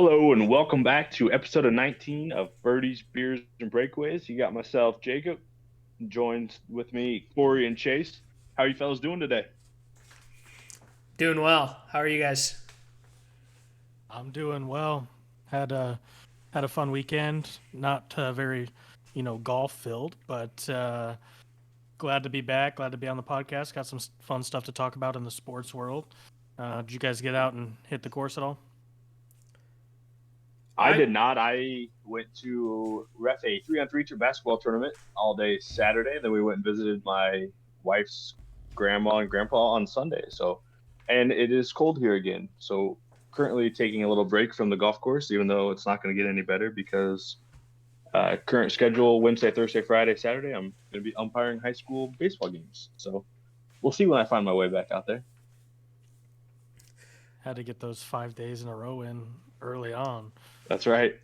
Hello and welcome back to episode of 19 of Birdies, Beers, and Breakaways. You got myself, Jacob, joined with me, Corey and Chase. How are you fellas doing today? Doing well. How are you guys? I'm doing well. Had a fun weekend. Not very, golf filled, but glad to be back. Glad to be on the podcast. Got some fun stuff to talk about in the sports world. Did you guys get out and hit the course at all? I I did not. I went to ref a 3-on-3 basketball tournament all day Saturday. Then we went and visited my wife's grandma and grandpa on Sunday. And it is cold here again. So, currently taking a little break from the golf course, even though it's not going to get any better because current schedule Wednesday, Thursday, Friday, Saturday. I'm going to be umpiring high school baseball games. So we'll see when I find my way back out there. Had to get those 5 days in a row in early on. That's right.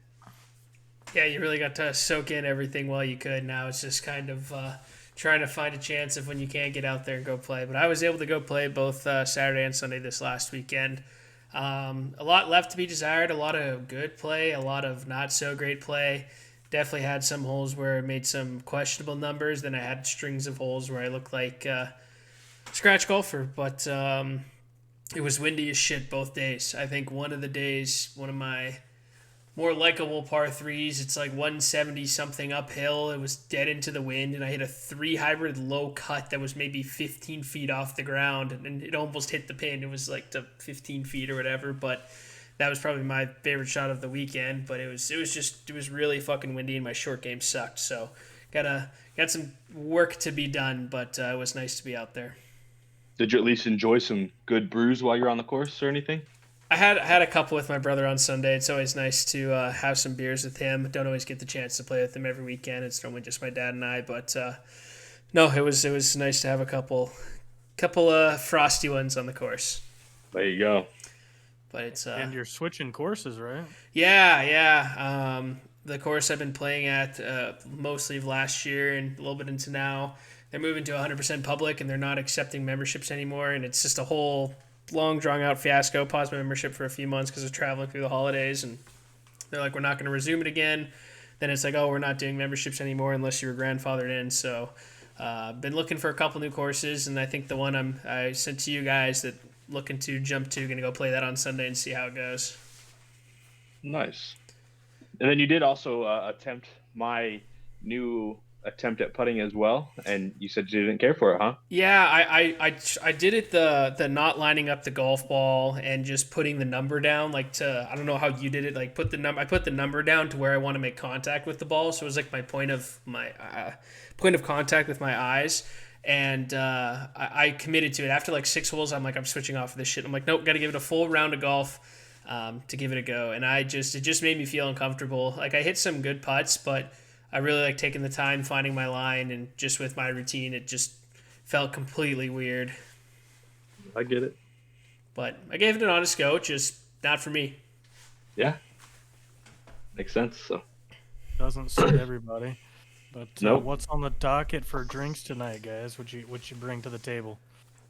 Yeah, you really got to soak in everything while you could. Now it's just kind of trying to find a chance of when you can't get out there and go play. But I was able to go play both Saturday and Sunday this last weekend. A lot left to be desired. A lot of good play. A lot of not so great play. Definitely had some holes where I made some questionable numbers. Then I had strings of holes where I looked like scratch golfer. But it was windy as shit both days. I think one of the days, one of my more likable par threes. It's like 170 something uphill. It was dead into the wind, and I hit a three hybrid low cut that was maybe 15 feet off the ground, and it almost hit the pin. It was like to 15 feet or whatever, but that was probably my favorite shot of the weekend. But it was really fucking windy, and my short game sucked. So got some work to be done, but it was nice to be out there. Did you at least enjoy some good brews while you're on the course or anything? I had a couple with my brother on Sunday. It's always nice to have some beers with him. Don't always get the chance to play with him every weekend. It's normally just my dad and I. But no, it was nice to have a couple frosty ones on the course. There you go. But it's And you're switching courses, right? yeah. The course I've been playing at mostly of last year and a little bit into now. They're moving to 100% public and they're not accepting memberships anymore. And it's just a whole long, drawn out fiasco. Paused my membership for a few months because of traveling through the holidays. And they're like, we're not going to resume it again. Then it's like, oh, we're not doing memberships anymore unless you were grandfathered in. So been looking for a couple new courses. And I think the one I sent to you guys that looking to jump to, going to go play that on Sunday and see how it goes. Nice. And then you did also attempt my new attempt at putting as well, and you said you didn't care for it, huh? Yeah, I did it the not lining up the golf ball and just putting the number down like to I don't know how you did it like I put the number down to where I want to make contact with the ball, so it was like my point of contact with my eyes. And I committed to it after like 6 holes. I'm switching off of this shit. I'm like, nope, got to give it a full round of golf to give it a go. And it just made me feel uncomfortable. Like I hit some good putts, but I really like taking the time finding my line, and just with my routine, it just felt completely weird. I get it. But I gave it an honest go, just not for me. Yeah, makes sense. So, Doesn't suit everybody. But nope. what's on the docket for drinks tonight, guys? What you bring to the table?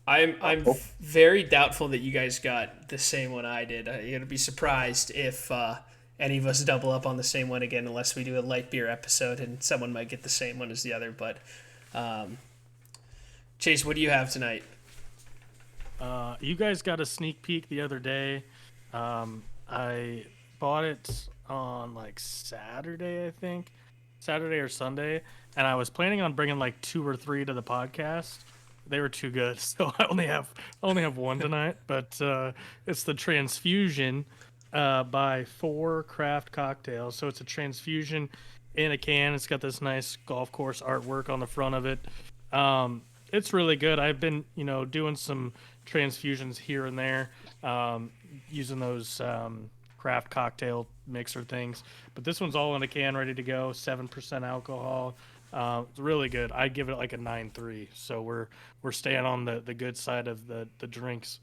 I'm very doubtful that you guys got the same one I did. You're gonna be surprised if any of us double up on the same one again, unless we do a light beer episode and someone might get the same one as the other. But um, Chase, what do you have tonight? You guys got a sneak peek the other day. I bought it on like Saturday, I think, Saturday or Sunday, and I was planning on bringing like two or three to the podcast. They were too good, so I only have one tonight. But it's the Transfusion by Four Craft Cocktails. So it's a transfusion in a can. It's got this nice golf course artwork on the front of it. It's really good. I've been, doing some transfusions here and there, using those craft cocktail mixer things. But this one's all in a can, ready to go. 7% alcohol. It's really good. I'd give it like a 9.3. So we're staying on the good side of the drinks.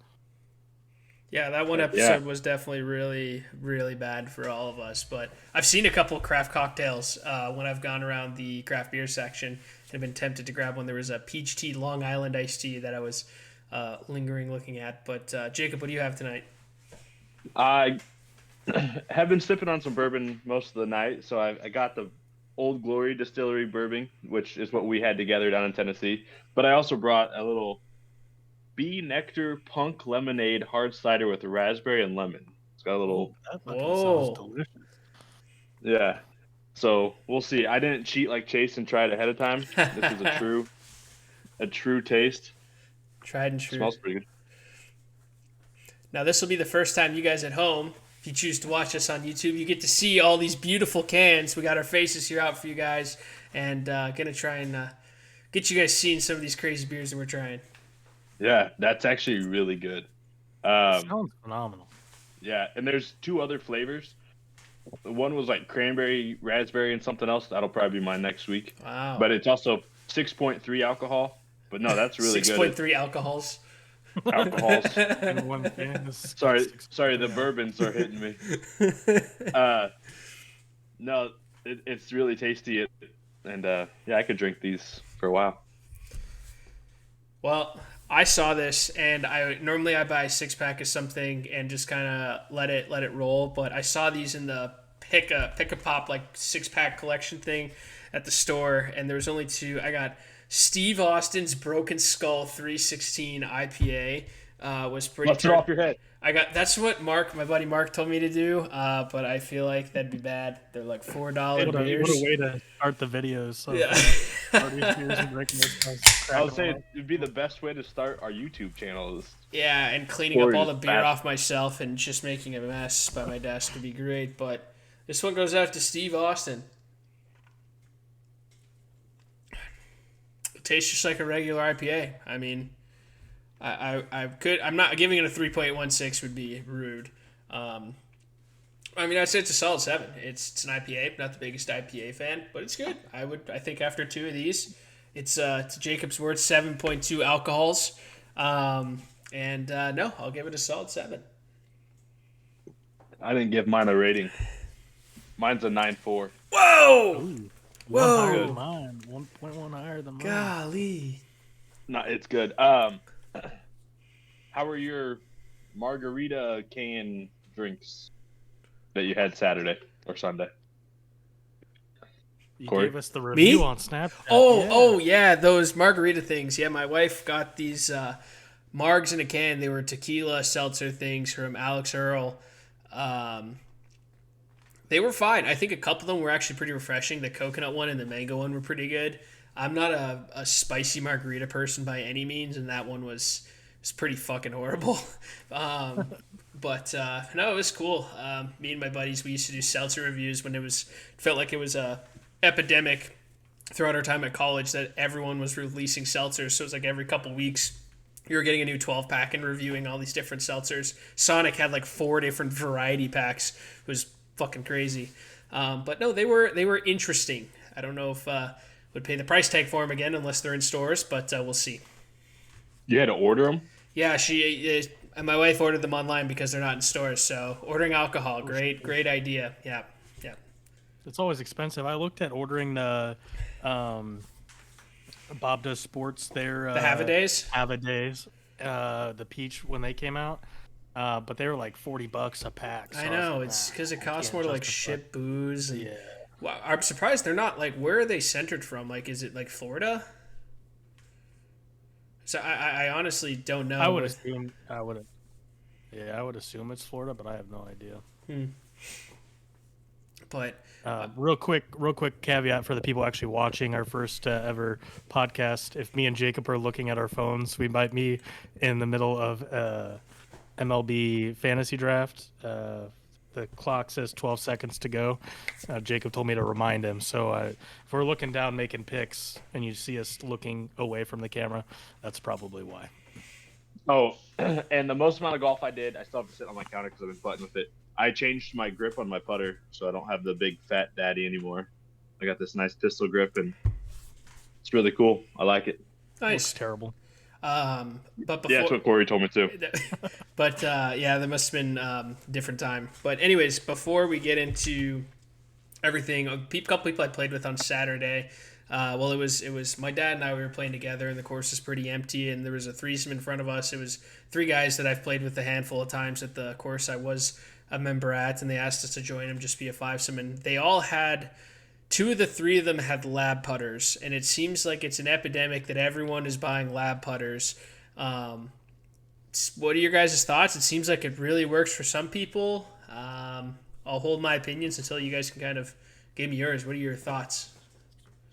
Yeah, that one Yeah. episode was definitely really, really bad for all of us. But I've seen a couple of craft cocktails when I've gone around the craft beer section and have been tempted to grab one. There was a peach tea, Long Island iced tea that I was lingering looking at. But Jacob, what do you have tonight? I have been sipping on some bourbon most of the night. So I got the Old Glory Distillery bourbon, which is what we had together down in Tennessee. But I also brought a little Bee Nectar Punk Lemonade hard cider with raspberry and lemon. It's got a little, That fucking Whoa. sounds delicious. yeah. So we'll see. I didn't cheat like Chase and try it ahead of time. This is a true taste. Tried and true. Smells pretty good. Now, this will be the first time you guys at home, if you choose to watch us on YouTube, you get to see all these beautiful cans. We got our faces here out for you guys, and gonna try and get you guys seeing some of these crazy beers that we're trying. Yeah, that's actually really good. Sounds phenomenal. Yeah, and there's 2 other flavors. One was like cranberry, raspberry, and something else. That'll probably be mine next week. Wow. But it's also 6.3 alcohol. But no, that's really good. 6.3 alcohols. Alcohols. And one can is Sorry, the bourbons are hitting me. No, it's really tasty. And yeah, I could drink these for a while. Well, I saw this, and I normally buy a 6-pack of something and just kind of let it roll. But I saw these in the pick a pop like 6-pack collection thing at the store, and there was only 2. I got Steve Austin's Broken Skull 316 IPA. Was pretty. Let's it off your head. That's what my buddy Mark told me to do. But I feel like that'd be bad. They're like $4 beers. What a way to start the videos. So Yeah. I would say it'd be the best way to start our YouTube channel. Yeah, and cleaning up all the beer fast. off myself and just making a mess by my desk would be great. But this one goes out to Steve Austin. It tastes just like a regular IPA. I mean, I'm not giving it a 3.16 would be rude. I mean, I'd say it's a solid 7. It's an IPA, not the biggest IPA fan, but it's good. I think after 2 of these, it's Jacob's Word 7.2 alcohols. No, I'll give it a solid 7. I didn't give mine a rating. Mine's a 9.4. Whoa! Ooh, Whoa! One higher than mine. 1.1 higher than mine. Golly. No, it's good. How were your margarita can drinks that you had Saturday or Sunday? You Corey? gave us the review Me? on Snapchat. Oh, yeah, those margarita things. Yeah, my wife got these margs in a can. They were tequila seltzer things from Alex Earl. They were fine. I think a couple of them were actually pretty refreshing. The coconut one and the mango one were pretty good. I'm not a spicy margarita person by any means, and that one was pretty fucking horrible. But no, it was cool. Me and my buddies, we used to do seltzer reviews when it felt like it was a epidemic throughout our time at college that everyone was releasing seltzers. So it was like every couple weeks you were getting a new 12-pack and reviewing all these different seltzers. Sonic had like 4 different variety packs. It was fucking crazy. But no, they were interesting. I don't know if would pay the price tag for them again unless they're in stores, but we'll see. You had to order them? Yeah, my wife ordered them online because they're not in stores. So ordering alcohol, great idea. Yeah. It's always expensive. I looked at ordering the Bob Does Sports there. The Have-A-Days? Have-A-Days. The peach when they came out. But they were like $40 a pack. So I know, it's because it costs more to like ship booze. And, Yeah. well, I'm surprised they're not like, where are they centered from? Like, is it like Florida? So I honestly don't know. I would assume it's Florida, but I have no idea. But real quick caveat for the people actually watching our first ever podcast. If me and Jacob are looking at our phones, we might be in the middle of MLB fantasy draft. The clock says 12 seconds to go. Jacob told me to remind him. So if we're looking down making picks and you see us looking away from the camera, that's probably why. Oh, and the most amount of golf I did, I still have to sit on my counter because I've been putting with it. I changed my grip on my putter, so I don't have the big fat daddy anymore. I got this nice pistol grip, and it's really cool. I like it. nice. Looks terrible. But before, Yeah, that's what Corey told me too. but yeah, there must have been different time. But anyways, before we get into everything, a couple people I played with on Saturday. Well, it was my dad and I. We were playing together, and the course is pretty empty. And there was a threesome in front of us. It was 3 guys that I've played with a handful of times at the course I was a member at, and they asked us to join them, just be a fivesome, and they all had. Two of the three of them had lab putters, and it seems like it's an epidemic that everyone is buying lab putters. What are your guys' thoughts? It seems like it really works for some people. I'll hold my opinions until you guys can kind of give me yours. What are your thoughts?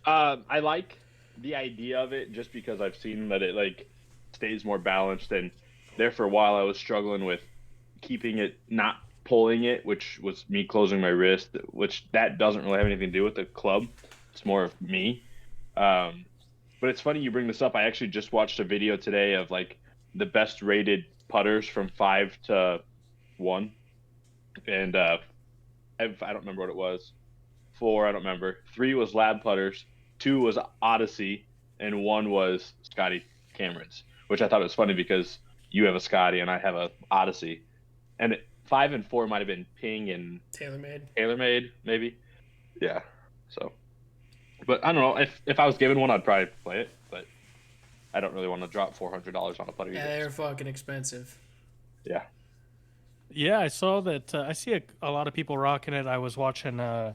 I like the idea of it just because I've seen that it like stays more balanced. And there for a while, I was struggling with keeping it, not pulling it, which was me closing my wrist, which that doesn't really have anything to do with the club. It's more of me. But it's funny you bring this up. I actually just watched a video today of like the best rated putters from 5 to 1. And I don't remember what it was. 4, I don't remember. 3 was lab putters. 2 was Odyssey, and 1 was Scotty Cameron's, which I thought was funny because you have a Scotty and I have a Odyssey. And 5 and 4 might have been Ping and TaylorMade, maybe. Yeah. So, but I don't know. If I was given one, I'd probably play it. But I don't really want to drop $400 on a putter. Yeah, they're fucking expensive. Yeah. Yeah, I saw that. I see a lot of people rocking it. I was watching a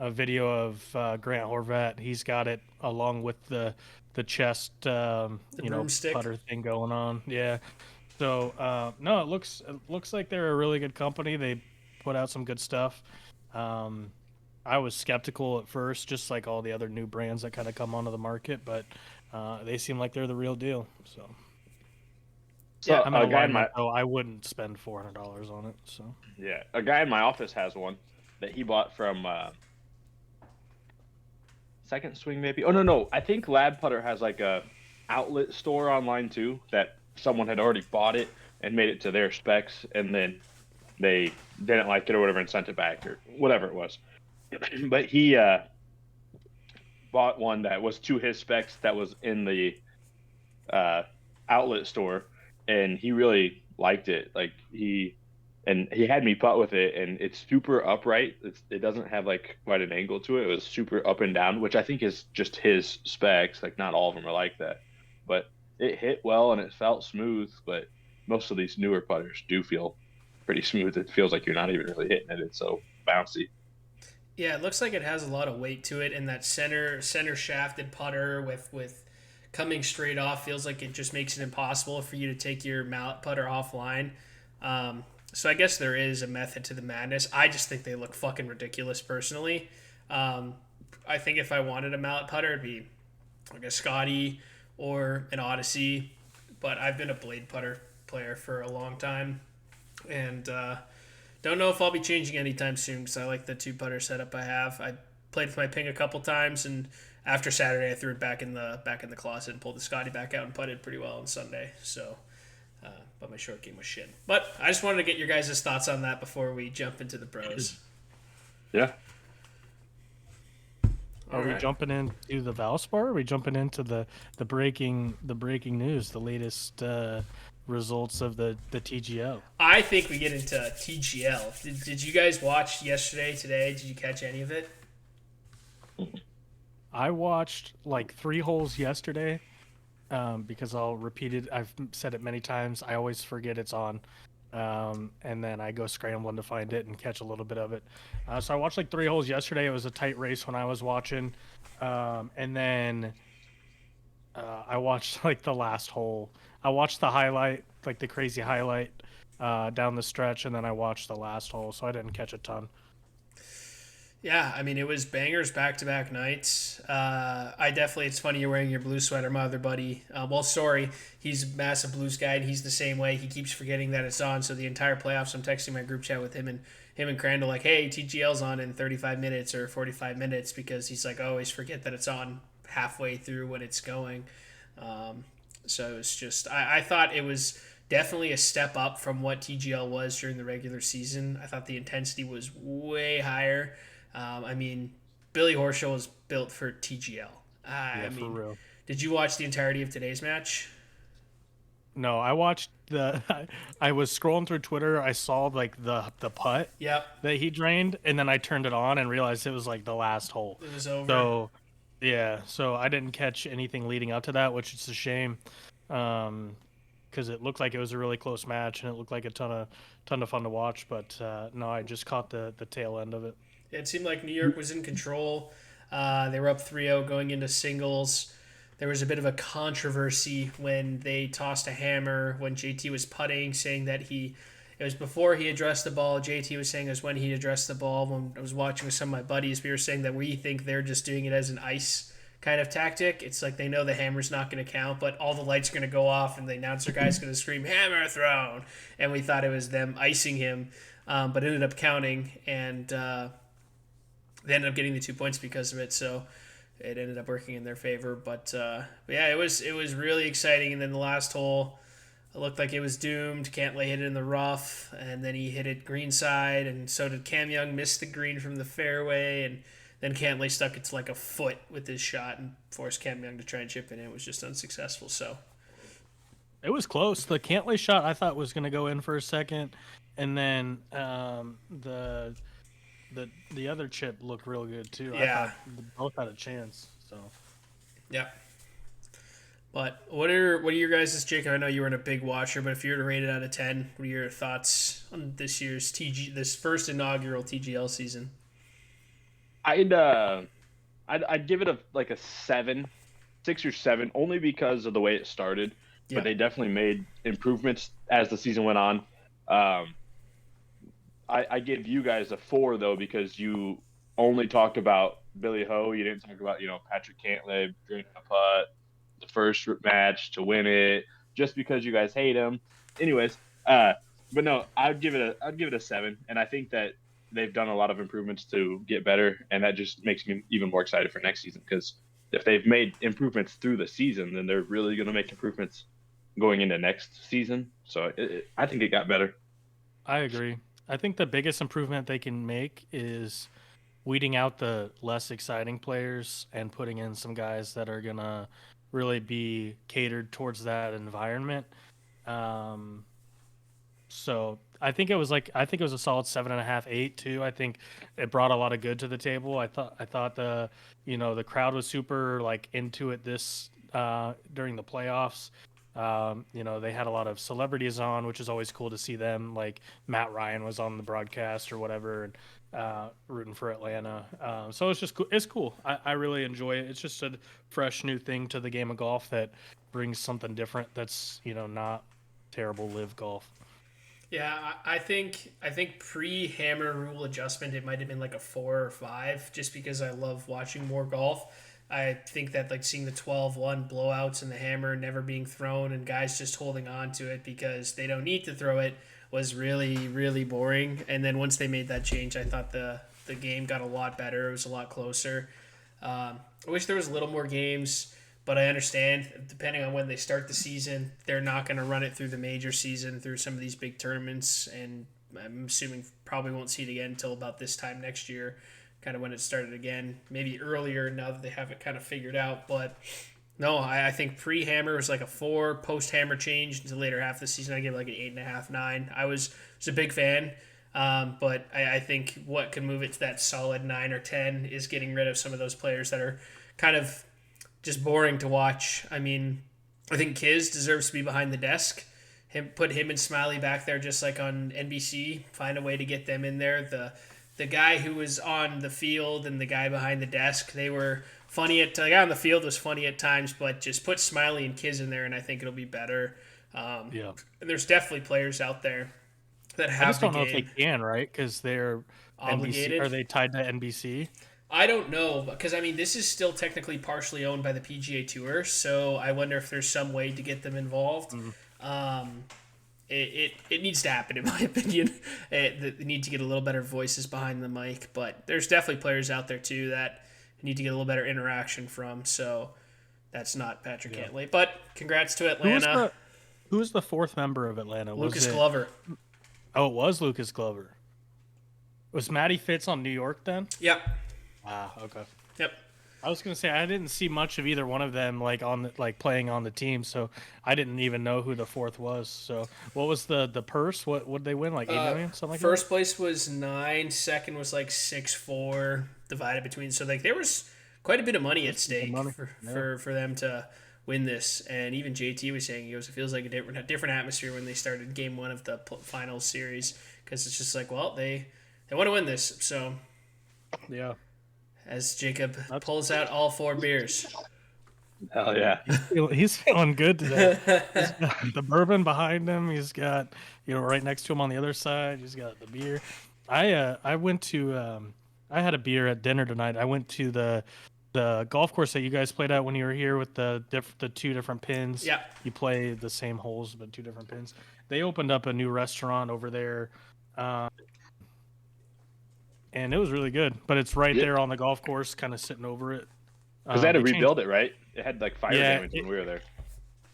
video of Grant Horvat. He's got it along with the chest, broomstick putter thing going on. Yeah. So no, it looks like they're a really good company. They put out some good stuff. I was skeptical at first, just like all the other new brands that kind of come onto the market, but they seem like they're the real deal. So. So I'm a guy in my I wouldn't spend $400 on it. So yeah, a guy in my office has one that he bought from Second Swing, maybe. Oh no, I think Lab Putter has like a outlet store online too that someone had already bought it and made it to their specs, and then they didn't like it or whatever and sent it back or whatever it was. But he bought one that was to his specs that was in the outlet store. And he really liked it. Like he had me putt with it, and it's super upright. It doesn't have like quite an angle to it. It was super up and down, which I think is just his specs. Like not all of them are like that, but it hit well and it felt smooth. But most of these newer putters do feel pretty smooth. It feels like you're not even really hitting it. It's so bouncy. Yeah, it looks like it has a lot of weight to it, and that center shafted putter with coming straight off feels like it just makes it impossible for you to take your mallet putter offline. So I guess there is a method to the madness. I just think they look fucking ridiculous personally. I think if I wanted a mallet putter, it'd be like a Scotty or an Odyssey. But I've been a blade putter player for a long time, and don't know if I'll be changing anytime soon because I like the 2-putter setup I have. I played with my Ping a couple times, and after Saturday, I threw it back in the closet and pulled the Scotty back out and putted pretty well on Sunday. So, but my short game was shit. But I just wanted to get your guys' thoughts on that before we jump into the pros. Yeah. Are we jumping into the Valspar? Are we jumping into the breaking news, the latest results of the TGL? I think we get into TGL. Did you guys watch yesterday, today? Did you catch any of it? I watched like 3 holes yesterday because I'll repeat it. I've said it many times. I always forget it's on. And then I go scrambling to find it and catch a little bit of it. So I watched like 3 holes yesterday. It was a tight race when I was watching. And then I watched like the last hole. I watched the highlight, like the crazy highlight down the stretch. And then I watched the last hole. So I didn't catch a ton. Yeah, I mean, it was bangers back-to-back nights. It's funny you're wearing your blue sweater. My other buddy, sorry, he's a massive Blues guy, and he's the same way. He keeps forgetting that it's on, so the entire playoffs, I'm texting my group chat with him and Crandall, like, hey, TGL's on in 35 minutes or 45 minutes, because he's like, I always forget that it's on halfway through when it's going. So it's just, I thought it was definitely a step up from what TGL was during the regular season. I thought the intensity was way higher. I mean, Billy Horschel was built for TGL. For real. Did you watch the entirety of today's match? No, I watched I was scrolling through Twitter. I saw like the putt that he drained, and then I turned it on and realized it was like the last hole. It was over. So, yeah. So I didn't catch anything leading up to that, which is a shame. because it looked like it was a really close match and it looked like a ton of fun to watch. But no, I just caught the tail end of it. It seemed like New York was in control. They were up 3-0 going into singles. There was a bit of a controversy when they tossed a hammer when JT was putting, saying that it was before he addressed the ball. JT was saying it was when he addressed the ball. When I was watching with some of my buddies, we were saying that we think they're just doing it as an ice kind of tactic. It's like they know the hammer's not going to count, but all the lights are going to go off and the announcer guy's going to scream, "Hammer thrown!" And we thought it was them icing him, but it ended up counting, and they ended up getting the 2 points because of it. So it ended up working in their favor. But yeah, it was really exciting. And then the last hole, it looked like it was doomed. Cantlay hit it in the rough, and then he hit it greenside, and so did Cam Young. Missed the green from the fairway, and then Cantlay stuck it to like a foot with his shot and forced Cam Young to try and chip it in. It was just unsuccessful. So it was close. The Cantlay shot I thought was going to go in for a second, and then the other chip looked real good too. Yeah. I thought both had a chance. So yeah. But what are your guys' Jacob? I know you weren't a big watcher, but if you were to rate it out of 10, what are your thoughts on this year's this first inaugural TGL season? I'd give it a 7, 6 or 7, only because of the way it started. Yeah. But they definitely made improvements as the season went on. I give you guys a 4 though, because you only talked about Billy Ho. You didn't talk about Patrick Cantlay draining a putt, the first match to win it, just because you guys hate him. Anyways, but no, I'd give it a 7, and I think that they've done a lot of improvements to get better, and that just makes me even more excited for next season, because if they've made improvements through the season, then they're really going to make improvements going into next season. So I think it got better. I agree. I think the biggest improvement they can make is weeding out the less exciting players and putting in some guys that are going to really be catered towards that environment. So I think it was a solid 7.5, 8 too. I think it brought a lot of good to the table. I thought the crowd was super into it this during the playoffs. They had a lot of celebrities on, which is always cool to see them. Like Matt Ryan was on the broadcast or whatever, and rooting for Atlanta. So it's just cool. It's cool. I really enjoy it. It's just a fresh new thing to the game of golf that brings something different. That's not terrible live golf. Yeah, I think pre-hammer rule adjustment it might have been like a 4 or 5, just because I love watching more golf. I think that seeing the 12-1 blowouts and the hammer never being thrown and guys just holding on to it because they don't need to throw it was really, really boring. And then once they made that change, I thought the game got a lot better. It was a lot closer. I wish there was a little more games, but I understand depending on when they start the season, they're not going to run it through the major season through some of these big tournaments, and I'm assuming probably won't see it again until about this time next year, kind of when it started again, maybe earlier now that they have it kind of figured out. But no, I think pre-hammer was like a 4, post-hammer change into the later half of the season. I give it like an 8.5, 9. I was a big fan, but I think what could move it to that solid 9 or 10 is getting rid of some of those players that are kind of just boring to watch. I mean, I think Kiz deserves to be behind the desk. Put him and Smiley back there just like on NBC. Find a way to get them in there. The guy who was on the field and the guy behind the desk, they were funny the guy on the field was funny at times, but just put Smiley and Kiz in there and I think it'll be better. Yeah. And there's definitely players out there that have I just don't know game. if they can, right? Because they're Obligated. NBC. Are they tied to NBC? I don't know, because I mean this is still technically partially owned by the PGA Tour, so I wonder if there's some way to get them involved. Mm-hmm. It needs to happen, in my opinion. They need to get a little better voices behind the mic, but there's definitely players out there too that need to get a little better interaction from. So that's not Patrick Cantlay, but congrats to Atlanta. Who was the fourth member of Atlanta? Lucas Glover. Oh, it was Lucas Glover. Was Matty Fitz on New York then? Yep. Ah, okay. Yep. I was gonna say I didn't see much of either one of them playing on the team, so I didn't even know who the fourth was. So what was the purse? What did they win? Like $8 million, something like that. First place was 9. Second was like 6-4 divided between. So there was quite a bit of money at stake for them to win this. And even JT was saying, he goes, it feels like a different atmosphere when they started game one of the final series, because it's just like, well, they want to win this. So Yeah. as Jacob pulls out all 4 beers. Hell yeah. He's feeling good today. He's got the bourbon behind him. He's got, right next to him on the other side. He's got the beer. I went to I had a beer at dinner tonight. I went to the golf course that you guys played at when you were here with the 2 different pins. Yeah. You play the same holes but 2 different pins. They opened up a new restaurant over there. And it was really good, but it's right there on the golf course, kind of sitting over it. Because they had to rebuild it, right? It had like fire damage when we were there.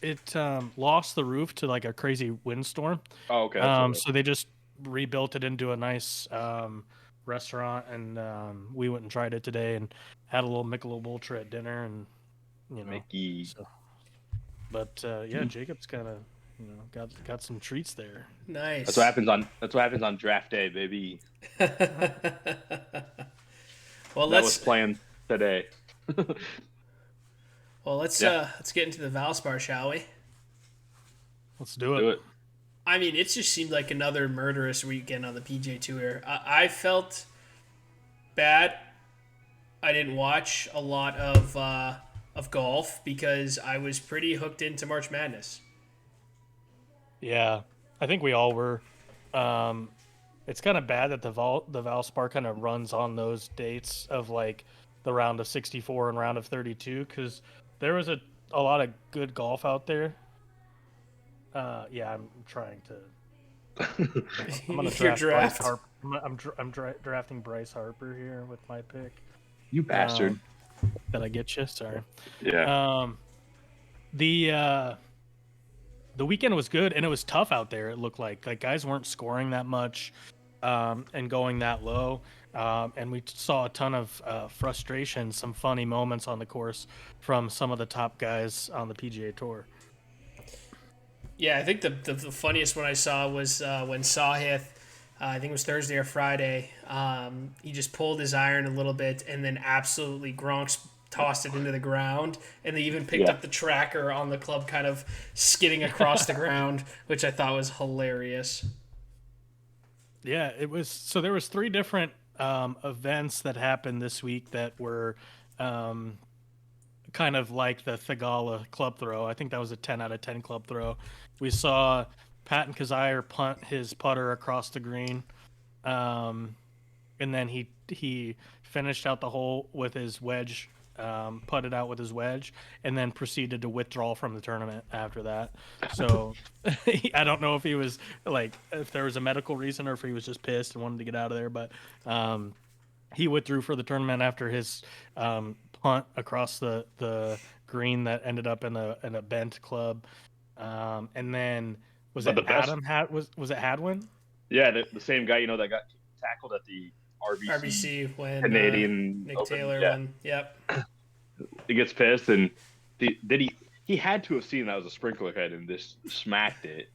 It lost the roof to like a crazy windstorm. Oh, okay. So they just rebuilt it into a nice restaurant, and we went and tried it today and had a little Michelob Ultra at dinner, and Mickey. So, but yeah, Jacob's kind of got some treats there. Nice. That's what happens on draft day, baby. Well, that was planned today. Well, let's get into the Valspar, shall we? Let's do it. I mean, it just seemed like another murderous weekend on the PGA Tour. I felt bad. I didn't watch a lot of golf because I was pretty hooked into March Madness. Yeah, I think we all were. It's kind of bad that the Valspar kind of runs on those dates of like the round of 64 and round of 32, because there was a lot of good golf out there. Yeah, I'm trying to. I'm gonna draft Bryce Harper. I'm drafting Bryce Harper here with my pick. You bastard! Did I get you? Sorry. Yeah. The weekend was good, and it was tough out there. It looked like guys weren't scoring that much, and going that low. And we saw a ton of frustration, some funny moments on the course from some of the top guys on the PGA Tour. Yeah, I think the funniest one I saw was when Sahith, I think it was Thursday or Friday, he just pulled his iron a little bit and then absolutely Gronk's tossed it into the ground, and they even picked up the tracker on the club kind of skidding across the ground, which I thought was hilarious. Yeah, it was. So there was 3 different events that happened this week that were kind of like the Thigala club throw. I think that was a 10 out of 10 club throw. We saw Patton Kizzire punt his putter across the green, and then he finished out the hole with his wedge, putted out with his wedge, and then proceeded to withdraw from the tournament after that. So I don't know if he was if there was a medical reason or if he was just pissed and wanted to get out of there, but he withdrew for the tournament after his punt across the green that ended up in a bent club. And then was it Hadwin? Yeah, the same guy that got tackled at the RBC when Canadian Nick Open. Taylor Yeah. won. Yep. He gets pissed, and he had to have seen that was a sprinkler head and just smacked it,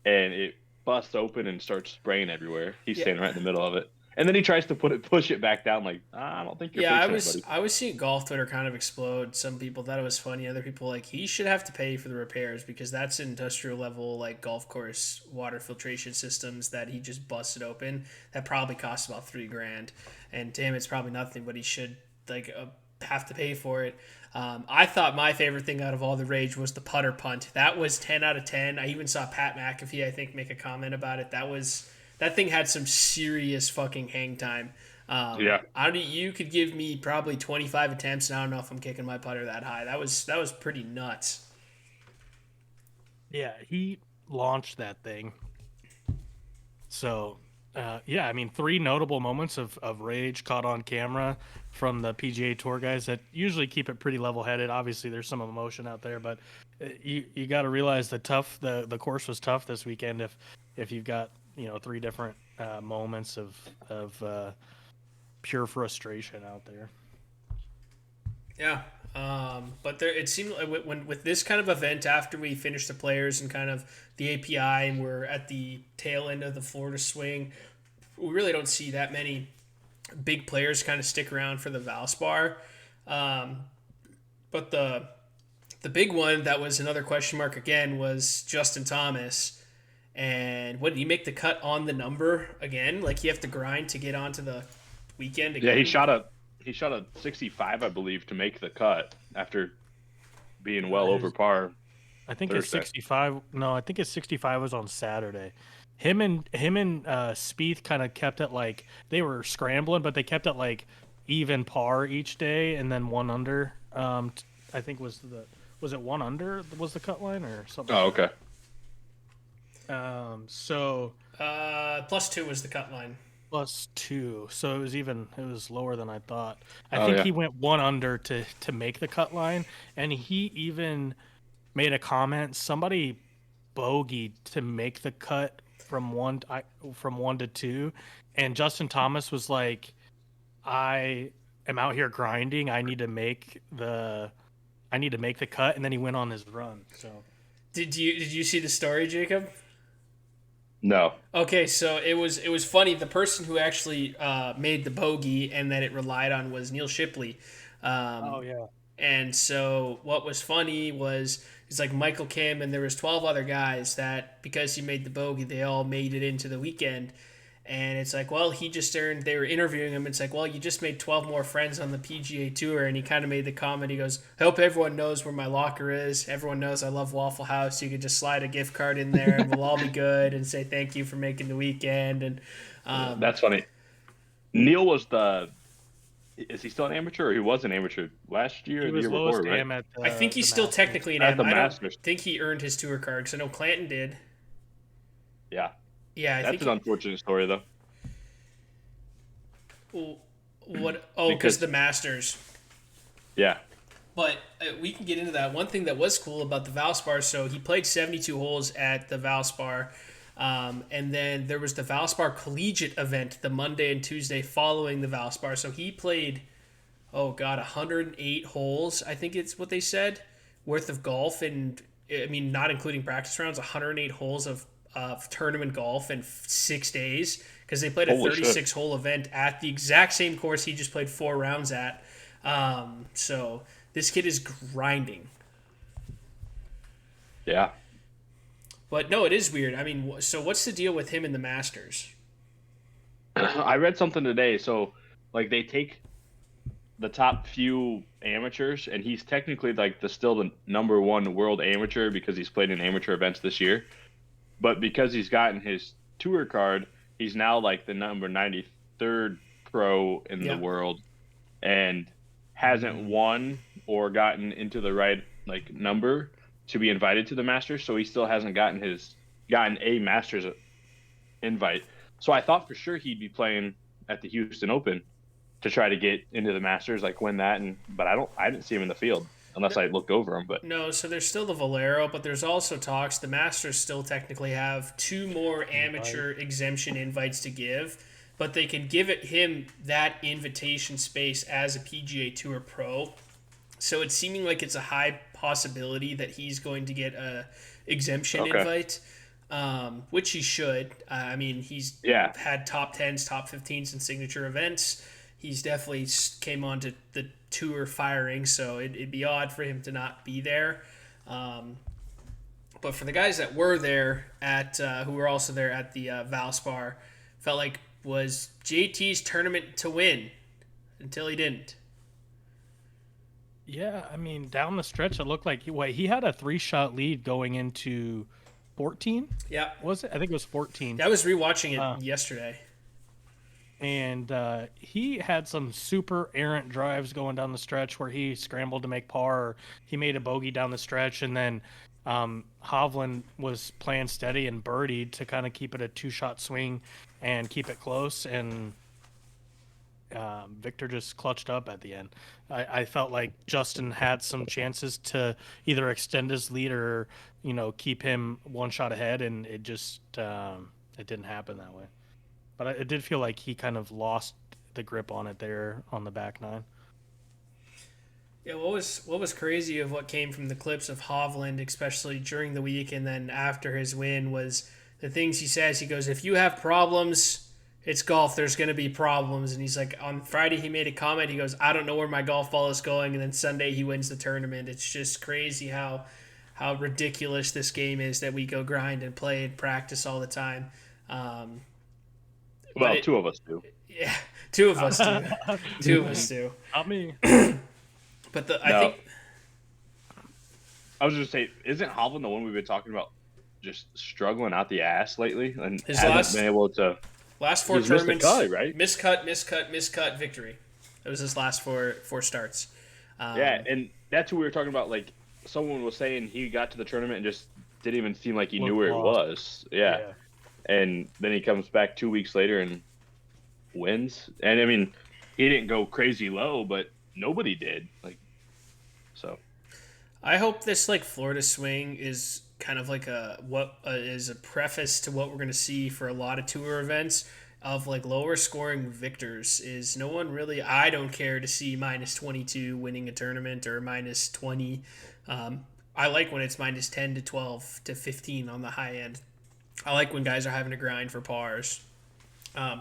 and it busts open and starts spraying everywhere. He's standing right in the middle of it. And then he tries to push it back down, like, I don't think you're fixing it, buddy. I was seeing golf Twitter kind of explode. Some people thought it was funny. Other people he should have to pay for the repairs because that's industrial level golf course water filtration systems that he just busted open. That probably cost about $3,000. And to him, it's probably nothing, but he should have to pay for it. I thought my favorite thing out of all the rage was the putter punt. That was 10 out of 10. I even saw Pat McAfee, I think, make a comment about it. That thing had some serious fucking hang time. You could give me probably 25 attempts, and I don't know if I'm kicking my putter that high. That was pretty nuts. Yeah, he launched that thing. So, 3 notable moments of rage caught on camera from the PGA Tour guys that usually keep it pretty level-headed. Obviously, there's some emotion out there, but you got to realize the course was tough this weekend if you've got 3 different moments of pure frustration out there. Yeah, but it seemed like with this kind of event, after we finished the players and kind of the API, and we're at the tail end of the Florida swing, we really don't see that many big players kind of stick around for the Valspar. But the The big one that was another question mark again was Justin Thomas. And what did he make the cut on the number again? Like you have to grind to get onto the weekend again. Yeah, he shot a 65, I believe, to make the cut after being well over par. I think Thursday. his 65. No, I think his 65 was on Saturday. Him and Spieth kind of kept it like they were scrambling, but they kept it like even par each day, and then 1 under. I think was it 1 under was the cut line or something? Oh, okay. So +2 was the cut line. +2, so it was lower than I thought. I Oh, think yeah. he went 1 under to make the cut line, and he even made a comment. Somebody bogeyed to make the cut from 1 to 2, and Justin Thomas was like, "I am out here grinding. I need to make the cut," and then he went on his run. So Did you see the story, Jacob? No. Okay, so it was funny. The person who actually made the bogey and that it relied on was Neil Shipley. yeah. And so what was funny was it's like Michael Kim and there was 12 other guys that because he made the bogey, they all made it into the weekend. And it's like, well, they were interviewing him. It's like, well, you just made 12 more friends on the PGA Tour. And he kind of made the comment. He goes, I hope everyone knows where my locker is. Everyone knows I love Waffle House. You could just slide a gift card in there and we'll all be good and say thank you for making the weekend. And That's funny. Neil is he still an amateur, or he was an amateur last year? He or the was year lowest before, right? AM at the, I think he's the still Masters. technically an At AM. the I don't Masters. think he earned his tour card because I know Clanton did. Yeah. Yeah, I That's think an unfortunate story, though. what? Oh, because the Masters. Yeah. But we can get into that. One thing that was cool about the Valspar, so he played 72 holes at the Valspar, and then there was the Valspar Collegiate event the Monday and Tuesday following the Valspar. So he played, 108 holes, I think it's what they said, worth of golf, and I mean not including practice rounds, 108 holes of tournament golf in 6 days because they played a Holy shit. 36-hole event at the exact same course he just played 4 rounds at. So this kid is grinding. Yeah. But no, it is weird. I mean, so what's the deal with him in the Masters? I read something today. So, like, they take the top few amateurs, and he's technically like still the number 1 world amateur because he's played in amateur events this year. But because he's gotten his tour card, he's now like the number 93rd pro in the world, and hasn't won or gotten into the right like number to be invited to the Masters. So he still hasn't gotten a Masters invite. So I thought for sure he'd be playing at the Houston Open to try to get into the Masters, like win that. But I didn't see him in the field unless I looked over him. But No, so there's still the Valero, but there's also talks. The Masters still technically have 2 more amateur exemption invites to give, but they can give him that invitation space as a PGA Tour pro. So it's seeming like it's a high possibility that he's going to get a exemption invite, which he should. I mean, he's had top 10s, top 15s in signature events. He's definitely came on to the tour firing, so it'd be odd for him to not be there. But for the guys that were there who were also there at the Valspar, felt like was JT's tournament to win until he didn't. Yeah, I mean, down the stretch, it looked like he had a 3-shot lead going into 14. Yeah, was it? I think it was 14. I was rewatching it yesterday. And he had some super errant drives going down the stretch where he scrambled to make par. Or he made a bogey down the stretch, and then Hovland was playing steady and birdied to kind of keep it a 2-shot swing and keep it close. And Victor just clutched up at the end. I felt like Justin had some chances to either extend his lead or keep him 1 shot ahead, and it just it didn't happen that way. But it did feel like he kind of lost the grip on it there on the back 9. Yeah, what was crazy of what came from the clips of Hovland, especially during the week and then after his win, was the things he says. He goes, if you have problems, it's golf. There's going to be problems. And he's like, on Friday, he made a comment. He goes, I don't know where my golf ball is going. And then Sunday, he wins the tournament. It's just crazy how ridiculous this game is that we go grind and play and practice all the time. Well, two of us do. Yeah, two of us do. Two of us do. Not me. But I think I was just saying, isn't Hovland the one we've been talking about just struggling out the ass lately and his hasn't been able to? Last four He's missed tournaments, a cut, right? miscut, victory. That was his last four starts. Yeah, and that's who we were talking about. Like, someone was saying he got to the tournament and just didn't even seem like he knew where it was. Yeah. And then he comes back 2 weeks later and wins. And I mean, he didn't go crazy low, but nobody did. Like, so. I hope this like Florida swing is kind of like is a preface to what we're going to see for a lot of tour events of like lower scoring victors. Is no one really, I don't care to see minus 22 winning a tournament or minus 20. I like when it's minus 10 to 12 to 15 on the high end. I like when guys are having to grind for pars.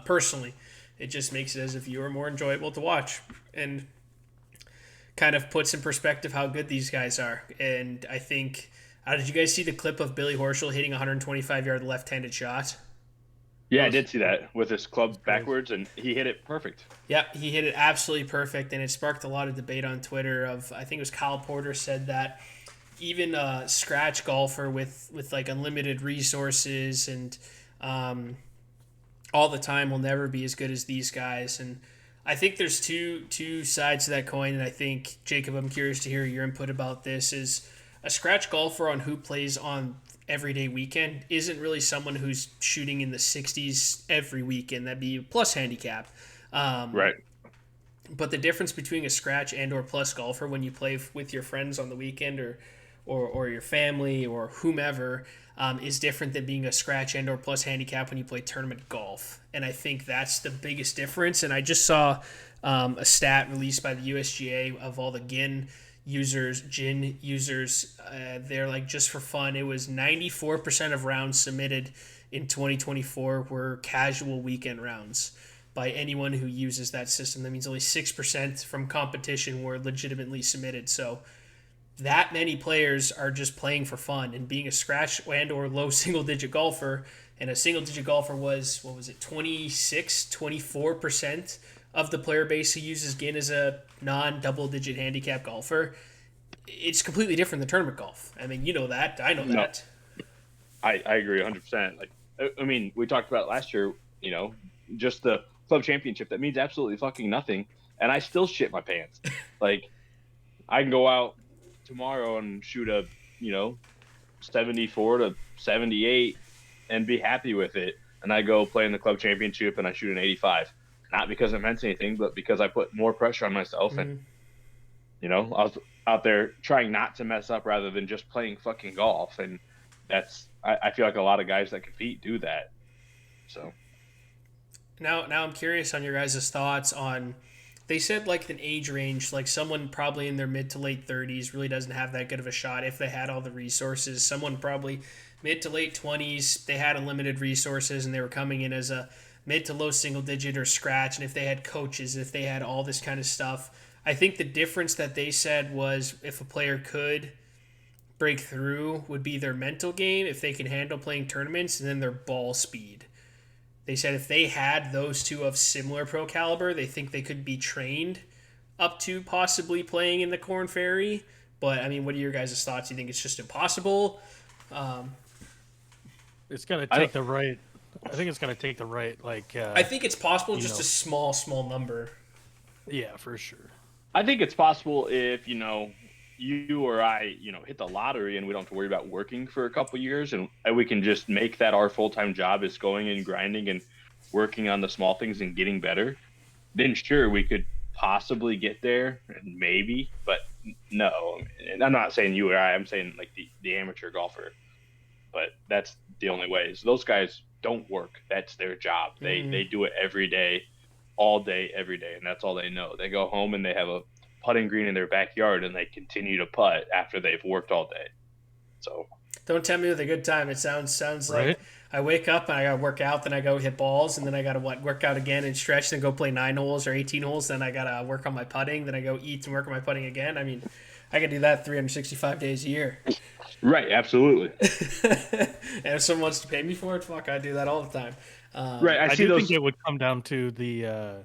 Personally, it just makes it as a viewer more enjoyable to watch and kind of puts in perspective how good these guys are. And I think, did you guys see the clip of Billy Horschel hitting a 125-yard left-handed shot? Yeah, I did see that with his club backwards, and he hit it perfect. Yeah, he hit it absolutely perfect, and it sparked a lot of debate on Twitter. I think it was Kyle Porter said that even a scratch golfer with like unlimited resources and all the time will never be as good as these guys. And I think there's two sides to that coin, and I think, Jacob, I'm curious to hear your input about this. Is a scratch golfer on who plays on everyday weekend isn't really someone who's shooting in the 60s every weekend. That'd be a plus handicap. Right. But the difference between a scratch and or plus golfer when you play with your friends on the weekend or your family or whomever is different than being a scratch and or plus handicap when you play tournament golf. And I think that's the biggest difference. And I just saw a stat released by the USGA of all the GIN users, they're like, just for fun, it was 94% of rounds submitted in 2024 were casual weekend rounds by anyone who uses that system. That means only 6% from competition were legitimately submitted. So that many players are just playing for fun, and being a scratch and or low single digit golfer, and a single digit golfer was, 24% of the player base who uses GIN as a non-double digit handicap golfer. It's completely different than tournament golf. I mean, you know that. I know that. I agree 100%. Like, I mean, we talked about last year, just the club championship. That means absolutely fucking nothing. And I still shit my pants. Like, I can go out tomorrow and shoot a, 74 to 78 and be happy with it. And I go play in the club championship and I shoot an 85. Not because it meant anything, but because I put more pressure on myself. And, I was out there trying not to mess up rather than just playing fucking golf. And I feel like a lot of guys that compete do that. So now I'm curious on your guys' thoughts on, they said like an age range, like someone probably in their mid to late 30s really doesn't have that good of a shot if they had all the resources. Someone probably mid to late 20s, they had unlimited resources and they were coming in as a mid to low single digit or scratch, and if they had coaches, if they had all this kind of stuff. I think the difference that they said was if a player could break through would be their mental game, if they can handle playing tournaments, and then their ball speed. They said if they had those two of similar pro caliber, they think they could be trained up to possibly playing in the Korn Ferry. But, I mean, what are your guys' thoughts? Do you think it's just impossible? It's going to take the right... I think it's going to take the right, I think it's possible, just a small number. Yeah, for sure. I think it's possible if, you or I, hit the lottery and we don't have to worry about working for a couple years, and we can just make that our full-time job is going and grinding and working on the small things and getting better. Then sure, we could possibly get there, maybe, but no. And I'm not saying you or I, I'm saying like the amateur golfer. But that's the only way. So those guys don't work. That's their job. They do it every day, all day, every day, and that's all they know. They go home and they have a putting green in their backyard and they continue to putt after they've worked all day. So don't tempt me with a good time. It sounds right? like I wake up and I gotta work out, then I go hit balls, and then I gotta work out again and stretch, then go play 9 holes or 18 holes, then I gotta work on my putting, then I go eat and work on my putting again. I mean, I can do that 365 days a year. Right, absolutely. And if someone wants to pay me for it, fuck, I do that all the time. Right, I see do those. think it would come down to the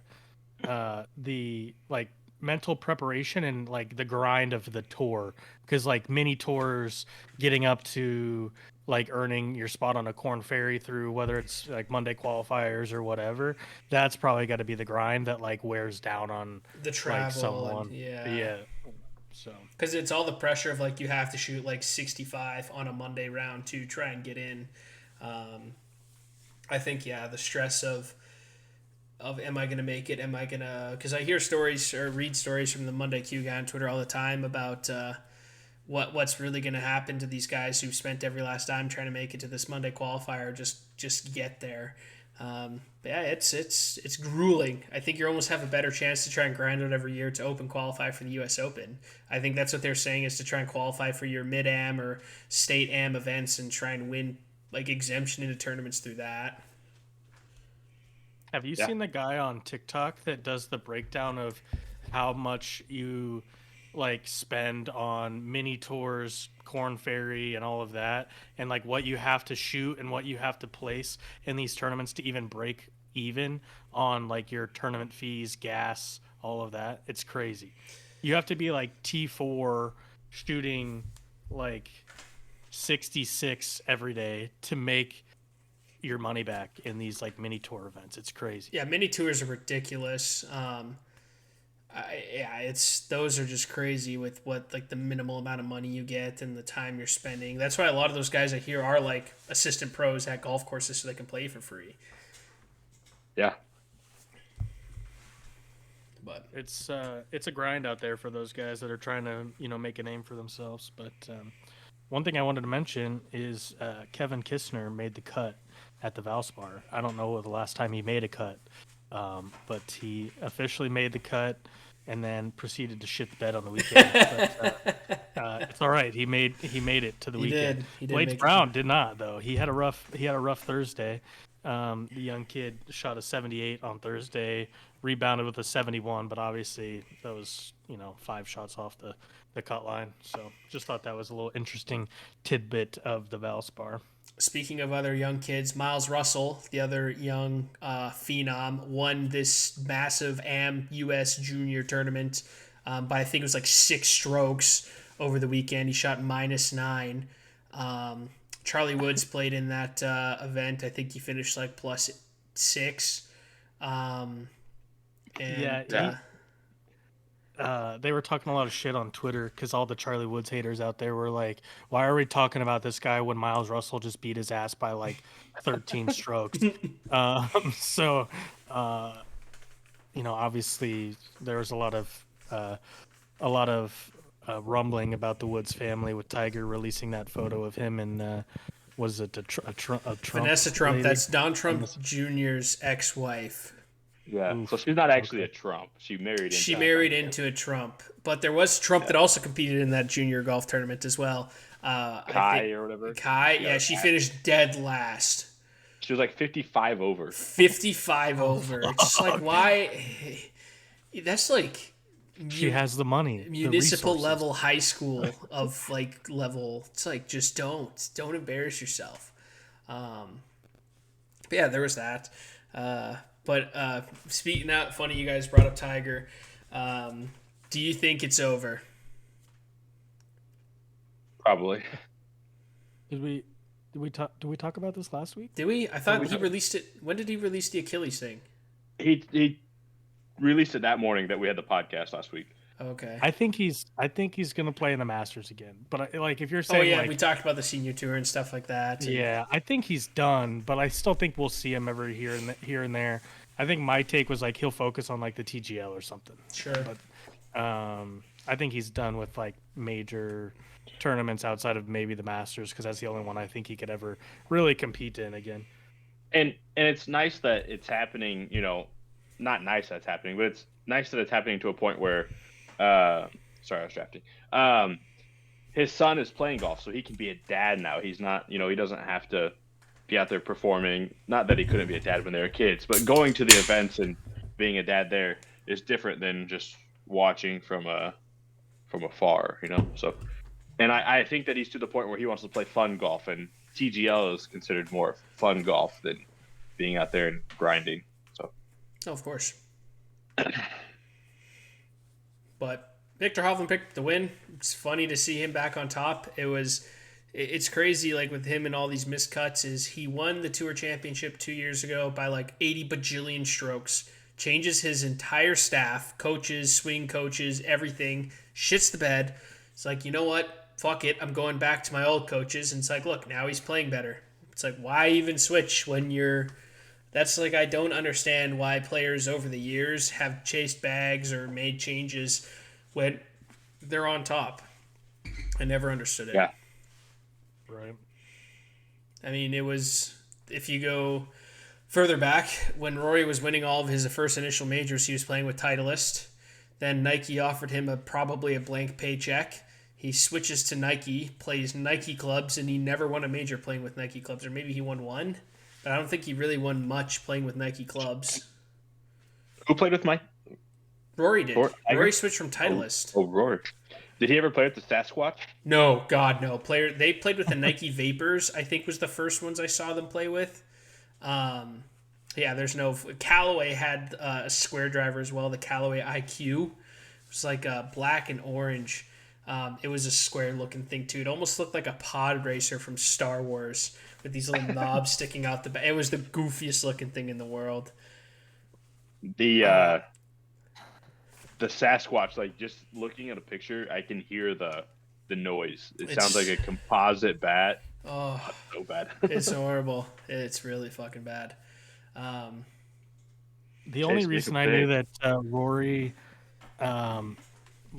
like mental preparation and like the grind of the tour, because like mini tours, getting up to like earning your spot on a Corn Ferry through whether it's like Monday qualifiers or whatever, that's probably got to be the grind that like wears down on The like travel someone. and Yeah. So because it's all the pressure of like you have to shoot like 65 on a Monday round to try and get in. I think the stress of am I gonna make it? Am I gonna? Because I hear stories or read stories from the Monday Q guy on Twitter all the time about what's really gonna happen to these guys who've spent every last dime trying to make it to this Monday qualifier, just get there. But yeah, it's grueling. I think you almost have a better chance to try and grind out every year to open qualify for the U.S. Open. I think that's what they're saying, is to try and qualify for your mid-am or state-am events and try and win like exemption into tournaments through that. have you Yeah. seen the guy on TikTok that does the breakdown of how much you like spend on mini tours, Corn Ferry, and all of that, and like what you have to shoot and what you have to place in these tournaments to even break even on like your tournament fees, gas, all of that? It's crazy. You have to be like T4 shooting like 66 every day to make your money back in these like mini tour events. It's crazy. Yeah, mini tours are ridiculous. It's those are just crazy with what like the minimal amount of money you get and the time you're spending. That's why a lot of those guys I hear are like assistant pros at golf courses so they can play for free. Yeah. But It's a grind out there for those guys that are trying to make a name for themselves. But one thing I wanted to mention is Kevin Kistner made the cut at the Valspar. I don't know the last time he made a cut, but he officially made the cut and then proceeded to shit the bed on the weekend. But, it's all right. He made it to the weekend. He did Blades make it. Brown did not, though. He had a rough Thursday. The young kid shot a 78 on Thursday, rebounded with a 71, but obviously that was 5 shots off the cut line. So just thought that was a little interesting tidbit of the Valspar. Speaking of other young kids, Miles Russell, the other young phenom, won this massive AM US Junior tournament by I think it was like 6 strokes over the weekend. He shot -9. Charlie Woods played in that event. I think he finished like +6. They were talking a lot of shit on Twitter because all the Charlie Woods haters out there were like, why are we talking about this guy when Miles Russell just beat his ass by like 13 strokes? So, obviously there was a lot of rumbling about the Woods family with Tiger releasing that photo of him and was it a Trump? Vanessa Trump, lady? that's Don Trump Jr.'s ex-wife. Yeah. Oof. So she's not actually a Trump. She married into a Trump, but there was Trump that also competed in that junior golf tournament as well. Kai or whatever. Kai, she finished dead last. She was like 55 over. 55 over. It's just like, why? That's like She has the money. the municipal resources. level high school of like level. It's like, just don't embarrass yourself. But yeah, there was that. But speaking out, funny you guys brought up Tiger. Do you think it's over? Probably. Did we talk about this last week? Did we? I thought he released it. When did he release the Achilles thing? He released it that morning that we had the podcast last week. Okay. I think he's gonna play in the Masters again. But like if you're Oh saying yeah, like, we talked about the senior tour and stuff like that. yeah, I think he's done. But I still think we'll see him every here and there. I think my take was like he'll focus on like the TGL or something. Sure. But I think he's done with like major tournaments outside of maybe the Masters because that's the only one I think he could ever really compete in again. And it's nice that it's happening, not nice that it's happening, but it's nice that it's happening to a point where sorry, I was drafting. His son is playing golf, so he can be a dad now. He's not, he doesn't have to be out there performing. Not that he couldn't be a dad when they were kids, but going to the events and being a dad there is different than just watching from afar, you know. So, and I think that he's to the point where he wants to play fun golf, and TGL is considered more fun golf than being out there and grinding. So, Oh, of course. But Victor Hovland picked up the win. It's funny to see him back on top. It's crazy, like with him and all these missed cuts, is he won the Tour Championship 2 years ago by like 80 bajillion strokes, changes his entire staff, coaches, swing coaches, everything, shits the bed. It's like, you know what? Fuck it. I'm going back to my old coaches. And it's like, look, now he's playing better. It's like, why even switch when you're... That's like, I don't understand why players over the years have chased bags or made changes when they're on top. I never understood it. yeah. Right. I mean, it was, if you go further back, when Rory was winning all of his first initial majors, he was playing with Titleist. Then Nike offered him probably a blank paycheck. He switches to Nike, plays Nike clubs, and he never won a major playing with Nike clubs. Or maybe he won one, but I don't think he really won much playing with Nike clubs. Who played with Mike? Rory did. Tiger? Rory switched from Titleist. Oh, Rory. Did he ever play with the Sasquatch? No, God, no. They played with the Nike Vapors, I think was the first ones I saw them play with. Yeah, there's no... Callaway had a square driver as well, the Callaway IQ. It was like black and orange. It was a square-looking thing, too. It almost looked like a pod racer from Star Wars with these little knobs sticking out the back. It was the goofiest-looking thing in the world. The Sasquatch, like just looking at a picture, I can hear the noise. It sounds like a composite bat. Oh, so bad. It's horrible. It's really fucking bad. The only reason I knew that Rory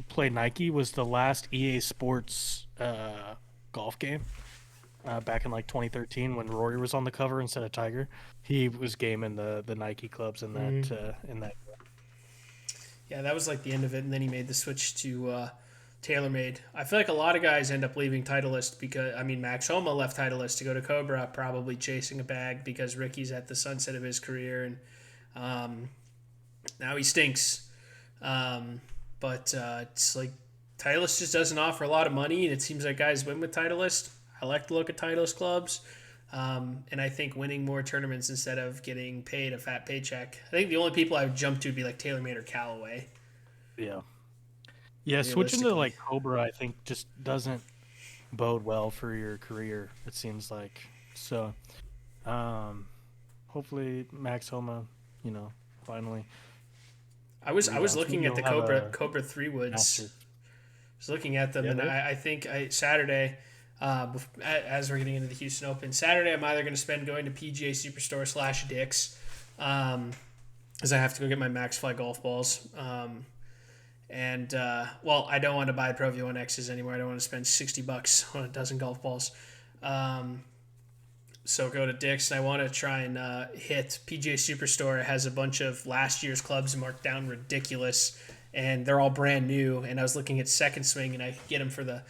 played Nike was the last EA Sports golf game back in like 2013 when Rory was on the cover instead of Tiger. He was gaming the Nike clubs in that. Yeah, that was like the end of it, and then he made the switch to TaylorMade. I feel like a lot of guys end up leaving Titleist because, I mean, Max Homa left Titleist to go to Cobra, probably chasing a bag because Ricky's at the sunset of his career, and now he stinks. But it's like Titleist just doesn't offer a lot of money, and it seems like guys win with Titleist. I like to look at Titleist clubs. And I think winning more tournaments instead of getting paid a fat paycheck. I think the only people I would jump to would be like TaylorMade or Callaway. Yeah. Yeah, switching to like Cobra, I think, just doesn't bode well for your career, it seems like. So, hopefully Max Homa, finally. I was looking at the Cobra 3 Woods. I was looking at them, and I think Saturday... as we're getting into the Houston Open, Saturday I'm either going to spend going to PGA Superstore / Dick's, as I have to go get my Max Fly golf balls. I don't want to buy Pro V1Xs anymore. I don't want to spend $60 on a dozen golf balls. So go to Dick's, and I want to try and hit PGA Superstore. It has a bunch of last year's clubs marked down ridiculous, and they're all brand new. And I was looking at Second Swing, and I could get them for the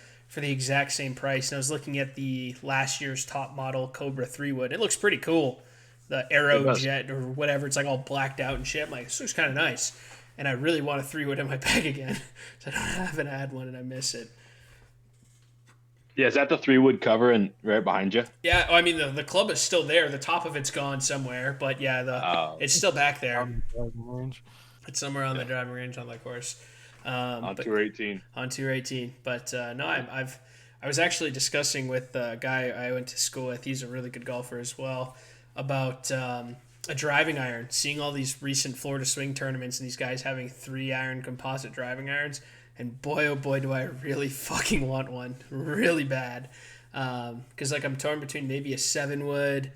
exact same price. And I was looking at the last year's top model Cobra 3 Wood. It looks pretty cool. The Aero Jet or whatever. It's like all blacked out and shit. I'm like, this looks kind of nice. And I really want a 3 Wood in my bag again. So I haven't had one and I miss it. Yeah, is that the 3 Wood cover and right behind you? Yeah, I mean, the club is still there. The top of it's gone somewhere. But yeah, it's still back there. It's somewhere on the driving range on the course. On 218. On 218. But no, I was actually discussing with a guy I went to school with. He's a really good golfer as well. About a driving iron. Seeing all these recent Florida Swing tournaments and these guys having 3-iron composite driving irons. And boy, oh boy, do I really fucking want one. Really bad. Because I'm torn between maybe a 7-wood.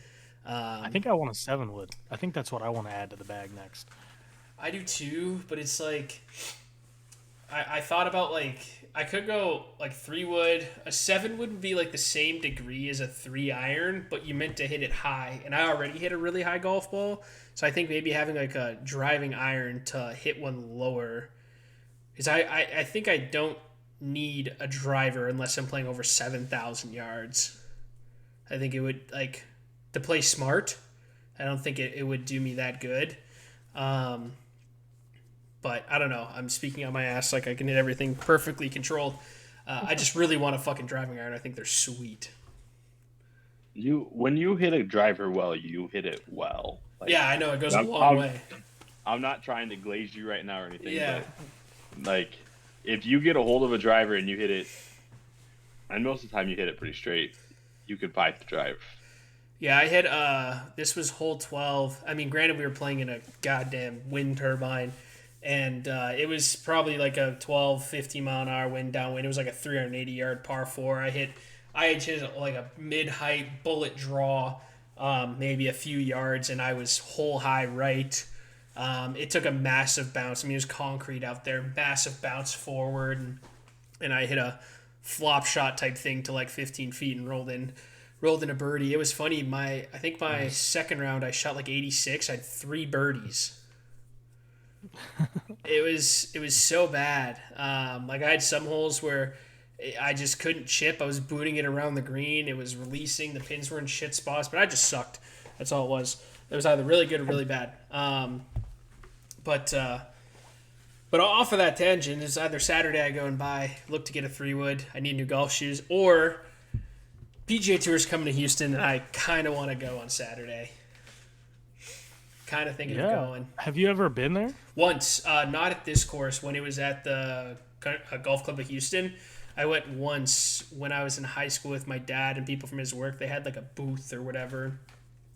I think I want a 7-wood. I think that's what I want to add to the bag next. I do too, but it's like... I thought about I could go 3 wood. A 7 would be like the same degree as a 3-iron, but you meant to hit it high, and I already hit a really high golf ball, so I think maybe having like a driving iron to hit one lower, because I think I don't need a driver unless I'm playing over 7,000 yards. I think it would to play smart. I don't think it would do me that good. Um, but I don't know. I'm speaking on my ass like I can hit everything perfectly controlled. I just really want a fucking driving iron. I think they're sweet. When you hit a driver well, you hit it well. Like, Yeah, I know. It goes a I'm, long I'm, way. I'm not trying to glaze you right now or anything, Yeah. but like if you get a hold of a driver and you hit it, and most of the time you hit it pretty straight, you could bite the drive. Yeah, I hit this was hole 12. I mean, granted we were playing in a goddamn wind turbine and it was probably like a 12, 15 mile an hour wind downwind. It was like a 380 yard par 4. I had hit like a mid-height bullet draw, maybe a few yards, and I was hole high right. It took a massive bounce. I mean, it was concrete out there, massive bounce forward, and I hit a flop shot type thing to like 15 feet and rolled in a birdie. It was funny. I think my second round I shot like 86. I had 3 birdies. It was so bad. Like I had some holes where I just couldn't chip. I was booting it around the green. It was releasing. The pins were in shit spots, but I just sucked. That's all it was. It was either really good or really bad. But off of that tangent, it's either Saturday I go and look to get a 3-wood. I need new golf shoes, or PGA Tour's coming to Houston, and I kind of want to go on Saturday. Kind of thinking of going. Have you ever been there? Once, not at this course. When it was at the Golf Club of Houston, I went once when I was in high school with my dad and people from his work. They had like a booth or whatever,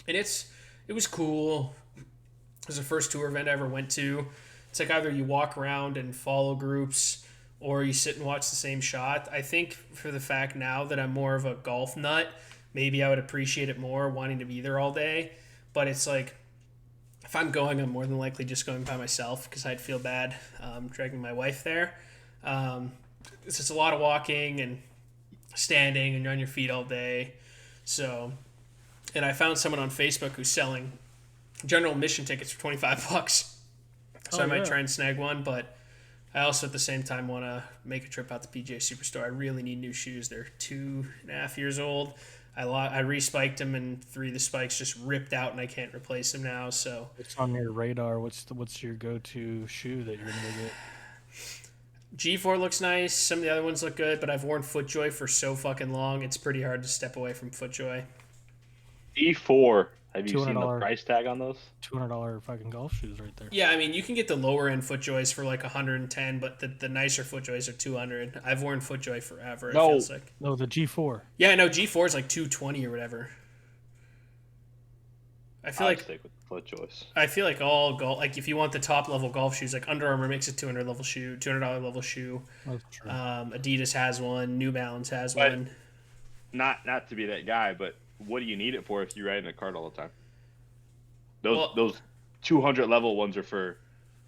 and it was cool. It was the first tour event I ever went to. It's like either you walk around and follow groups, or you sit and watch the same shot. I think for the fact now that I'm more of a golf nut, maybe I would appreciate it more, wanting to be there all day. But it's like, if I'm going, I'm more than likely just going by myself because I'd feel bad dragging my wife there. It's just a lot of walking and standing, and you're on your feet all day. So, and I found someone on Facebook who's selling general admission tickets for $25. So I might try and snag one, but I also at the same time want to make a trip out to PGA Superstore. I really need new shoes. They're 2.5 years old. I re-spiked them, and 3 of the spikes just ripped out, and I can't replace them now. So It's on your radar. What's your go-to shoe that you're gonna get? G4 looks nice. Some of the other ones look good, but I've worn FootJoy for so fucking long, it's pretty hard to step away from FootJoy. E4. Have you seen the $200 price tag on those? $200 fucking golf shoes right there. Yeah, I mean, you can get the lower end FootJoys for like 110, but the nicer FootJoys are 200. I've worn FootJoy forever. It No. feels like. No, the G4. Yeah, no, G4 is like 220 or whatever. I feel I'd like stick with FootJoys. all golf, like if you want the top level golf shoes, like Under Armour makes a $200 level shoe. That's true. Adidas has one. New Balance has But- one. Not to be that guy, but what do you need it for if you ride in a cart all the time? Well- Those 200 level ones are for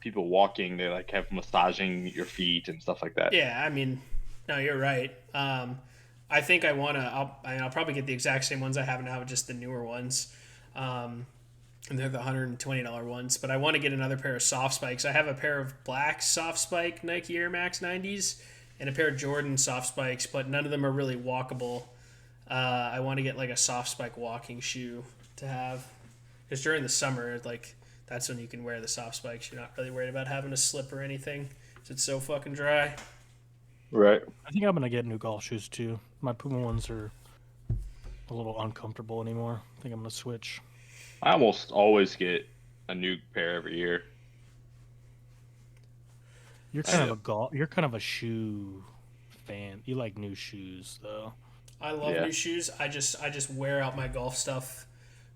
people walking. They like have massaging your feet and stuff like that. Yeah, I mean, no, you're right. I think I want to. I'll probably get the exact same ones I have now, just the newer ones. And they're the $120 ones. But I want to get another pair of soft spikes. I have a pair of black soft spike Nike Air Max 90s and a pair of Jordan soft spikes, but none of them are really walkable. I want to get like a soft spike walking shoe to have, because during the summer, like that's when you can wear the soft spikes. You're not really worried about having a slip or anything. 'Cause it's so fucking dry. Right. I think I'm gonna get new golf shoes too. My Puma ones are a little uncomfortable anymore. I think I'm gonna switch. I almost always get a new pair every year. You're kind of a shoe fan. You like new shoes though. I love Yeah. new shoes. I just wear out my golf stuff.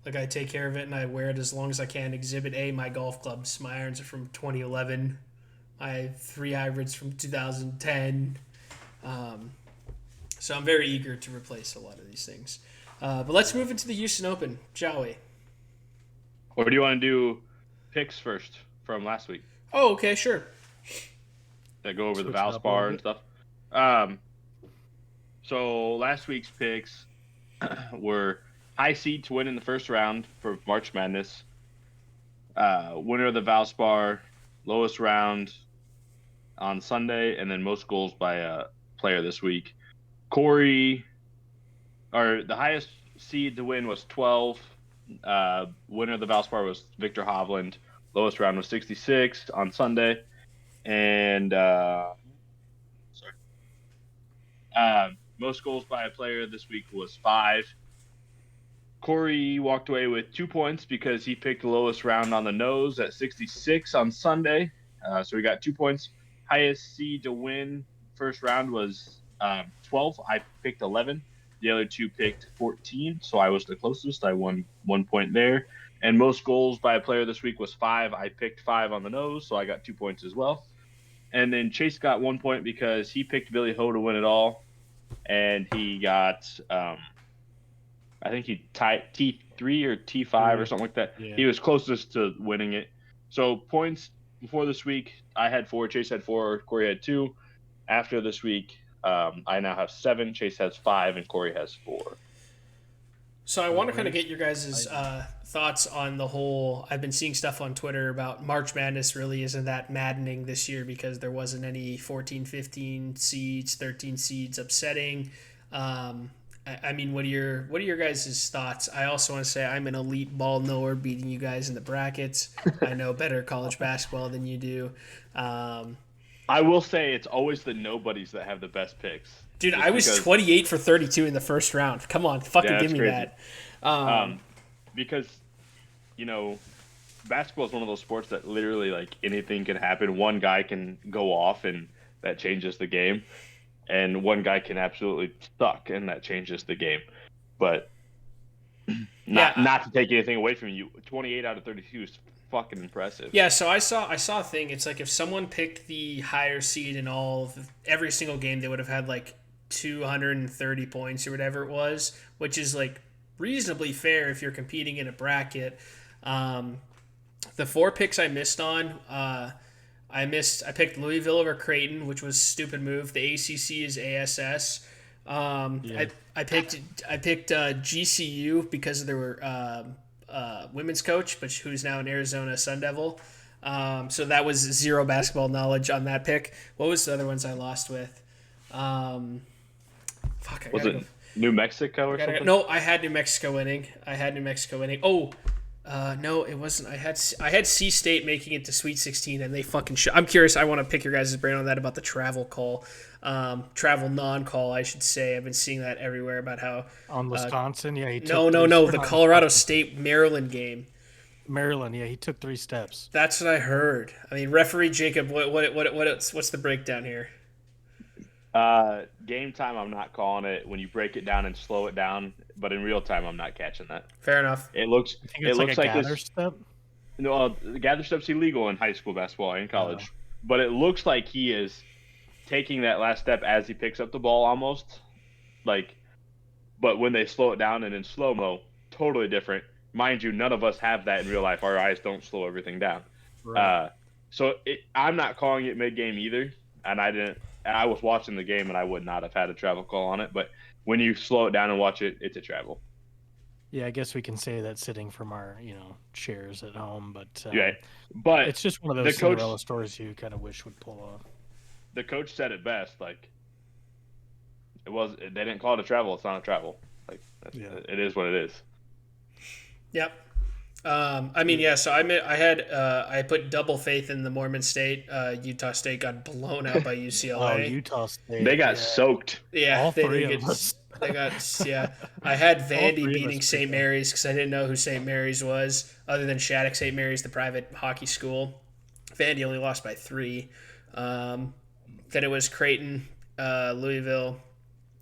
Like I take care of it and I wear it as long as I can. Exhibit A, my golf clubs. My irons are from 2011. My 3 hybrids from 2010. So I'm very eager to replace a lot of these things. But let's move into the Houston Open, shall we? Or do you want to do picks first from last week? Oh, okay, sure. That go over the Switch it up a Valspar little and stuff. So last week's picks were high seed to win in the first round for March Madness. Winner of the Valspar, lowest round on Sunday, and then most goals by a player this week. The highest seed to win was 12. Winner of the Valspar was Victor Hovland. Lowest round was 66 on Sunday. And most goals by a player this week was 5. Corey walked away with 2 points because he picked the lowest round on the nose at 66 on Sunday. So he got 2 points. Highest seed to win first round was 12. I picked 11. The other 2 picked 14, so I was the closest. I won 1 point there. And most goals by a player this week was 5. I picked 5 on the nose, so I got 2 points as well. And then Chase got 1 point because he picked Billy Ho to win it all. And he got, I think he tied T3 or T5 or something like that. Yeah. He was closest to winning it. So points before this week, I had 4, Chase had 4, Corey had 2. After this week, I now have 7, Chase has 5, and Corey has 4. So I want to kind of get your guys' thoughts on the whole. I've been seeing stuff on Twitter about March Madness really isn't that maddening this year because there wasn't any 14, 15 seeds, 13 seeds upsetting. I mean, what are your guys' thoughts? I also want to say I'm an elite ball knower, beating you guys in the brackets. I know better college basketball than you do. I will say it's always the nobodies that have the best picks. Dude, I was 28 for 32 in the first round. Come on, fucking give me crazy. that. Because, basketball is one of those sports that literally, like, anything can happen. One guy can go off, and that changes the game. And one guy can absolutely suck, and that changes the game. But not to take anything away from you, 28 out of 32 is fucking impressive. Yeah, so I saw a thing. It's like if someone picked the higher seed in every single game, they would have had like 230 points or whatever it was, which is like reasonably fair if you're competing in a bracket. The 4 picks I missed on, I picked Louisville over Creighton, which was a stupid move. The ACC is ASS. I picked GCU because of their women's coach, but who's now an Arizona Sun Devil. So that was zero basketball knowledge on that pick. What was the other ones I lost with? Was it New Mexico or something? No, I had New Mexico winning. Oh, no, it wasn't. I had C State making it to Sweet 16, and they fucking. I'm curious. I want to pick your guys' brain on that about the travel call, travel non-call, I should say. I've been seeing that everywhere about how on Wisconsin. He no, the Colorado State Maryland game. Maryland, he took 3 steps. That's what I heard. I mean, referee Jacob, what's the breakdown here? Game time, I'm not calling it when you break it down and slow it down, but in real time, I'm not catching that. Fair enough. It looks like gather this. Step? No, the gather step's illegal in high school basketball and college, but it looks like he is taking that last step as he picks up the ball, almost like. But when they slow it down and in slow mo, totally different. Mind you, none of us have that in real life. Our eyes don't slow everything down. Right. I'm not calling it mid game either, and I didn't. I was watching the game, and I would not have had a travel call on it. But when you slow it down and watch it, it's a travel. Yeah, I guess we can say that sitting from our chairs at home, but but it's just one of those Cinderella stories you kind of wish would pull off. The coach said it best, like they didn't call it a travel. It's not a travel. Like it is what it is. Yep. I mean, yeah. So I put double faith in the Mormon State. Utah State got blown out by UCLA. Oh, Utah State. They got soaked. Yeah, all three of us. They got I had Vandy beating St. Mary's because I didn't know who St. Mary's was, other than Shattuck St. Mary's, the private hockey school. Vandy only lost by 3. Then it was Creighton, Louisville,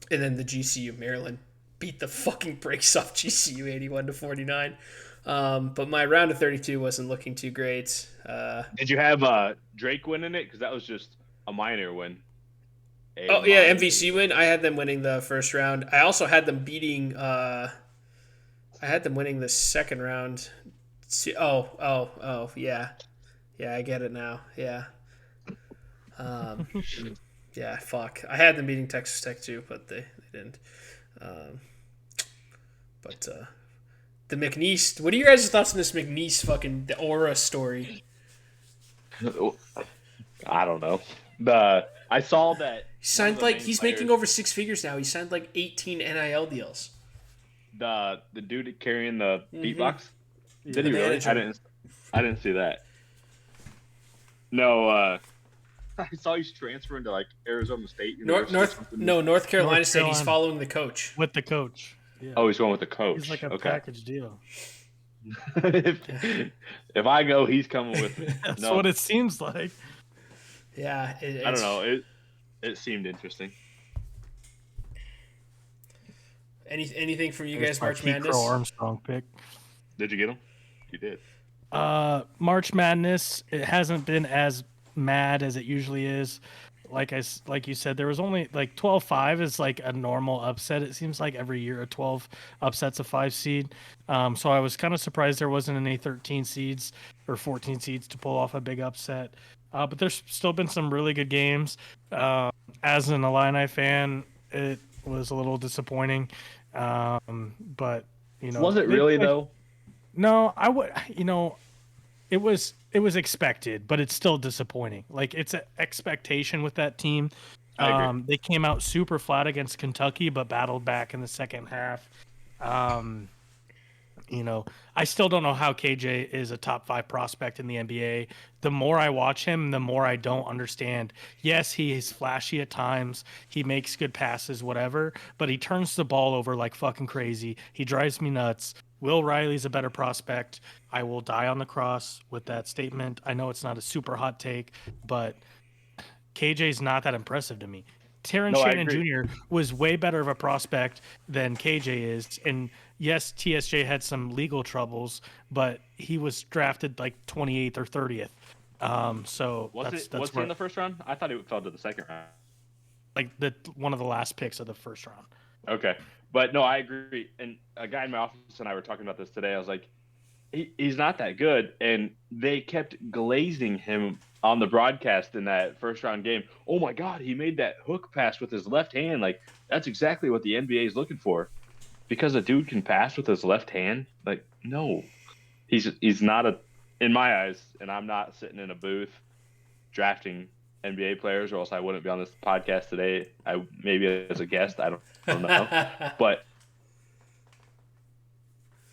and then the GCU Maryland beat the fucking brakes off GCU 81-49. But my round of 32 wasn't looking too great. Did you have Drake winning it? Because that was just a minor win. MVC win. I had them winning the first round. I also had them beating. I had them winning the second round. Yeah. I get it now. Yeah. Yeah. Fuck. I had them beating Texas Tech too, but they didn't. The McNeese. What are your guys' thoughts on this McNeese the Aura story? I don't know. I saw that he signed he's making over 6 figures now. He signed 18 NIL deals. the dude carrying the beatbox? Yeah. Did he The really? manager. I didn't see that. No, I saw he's transferring to like Arizona State University or something. North Carolina said he's Carolina. following the coach. With the coach. Yeah. Oh, he's going with the coach. He's like a okay. package deal. if I go, he's coming with me. That's No, what it seems like. Yeah, I don't know. It seemed interesting. Anything from you There's guys, my March Pete Madness? Crow Armstrong pick. Did you get him? You did. March Madness, it hasn't been as mad as it usually is. Like you said, there was only like 12-5 is like a normal upset. It seems like every year a 12 upsets a 5 seed. So I was kind of surprised there wasn't any 13 seeds or 14 seeds to pull off a big upset. But there's still been some really good games. As an Illini fan, it was a little disappointing. But Was it really though? No, I would. It was expected, but it's still disappointing. Like it's an expectation with that team. I agree. They came out super flat against Kentucky, but battled back in the second half. I still don't know how KJ is a top 5 prospect in the NBA. The more I watch him, the more I don't understand. Yes, he is flashy at times. He makes good passes, whatever, but he turns the ball over like fucking crazy. He drives me nuts. Will Riley's a better prospect. I will die on the cross with that statement. I know it's not a super hot take, but KJ's not that impressive to me. Terrence No, I Shannon agree. Jr. was way better of a prospect than KJ is. And yes, TSJ had some legal troubles, but he was drafted like 28th or 30th. So Was that's he in the first round? I thought it fell to the second round. like one of the last picks of the first round. Okay. But no, I agree. And a guy in my office and I were talking about this today. I was like, he's not that good. And they kept glazing him on the broadcast in that first round game. Oh my God, he made that hook pass with his left hand. Like, that's exactly what the NBA is looking for. Because a dude can pass with his left hand? Like, no. He's not in my eyes, and I'm not sitting in a booth drafting NBA players, or else I wouldn't be on this podcast today. I maybe as a guest, I don't know. But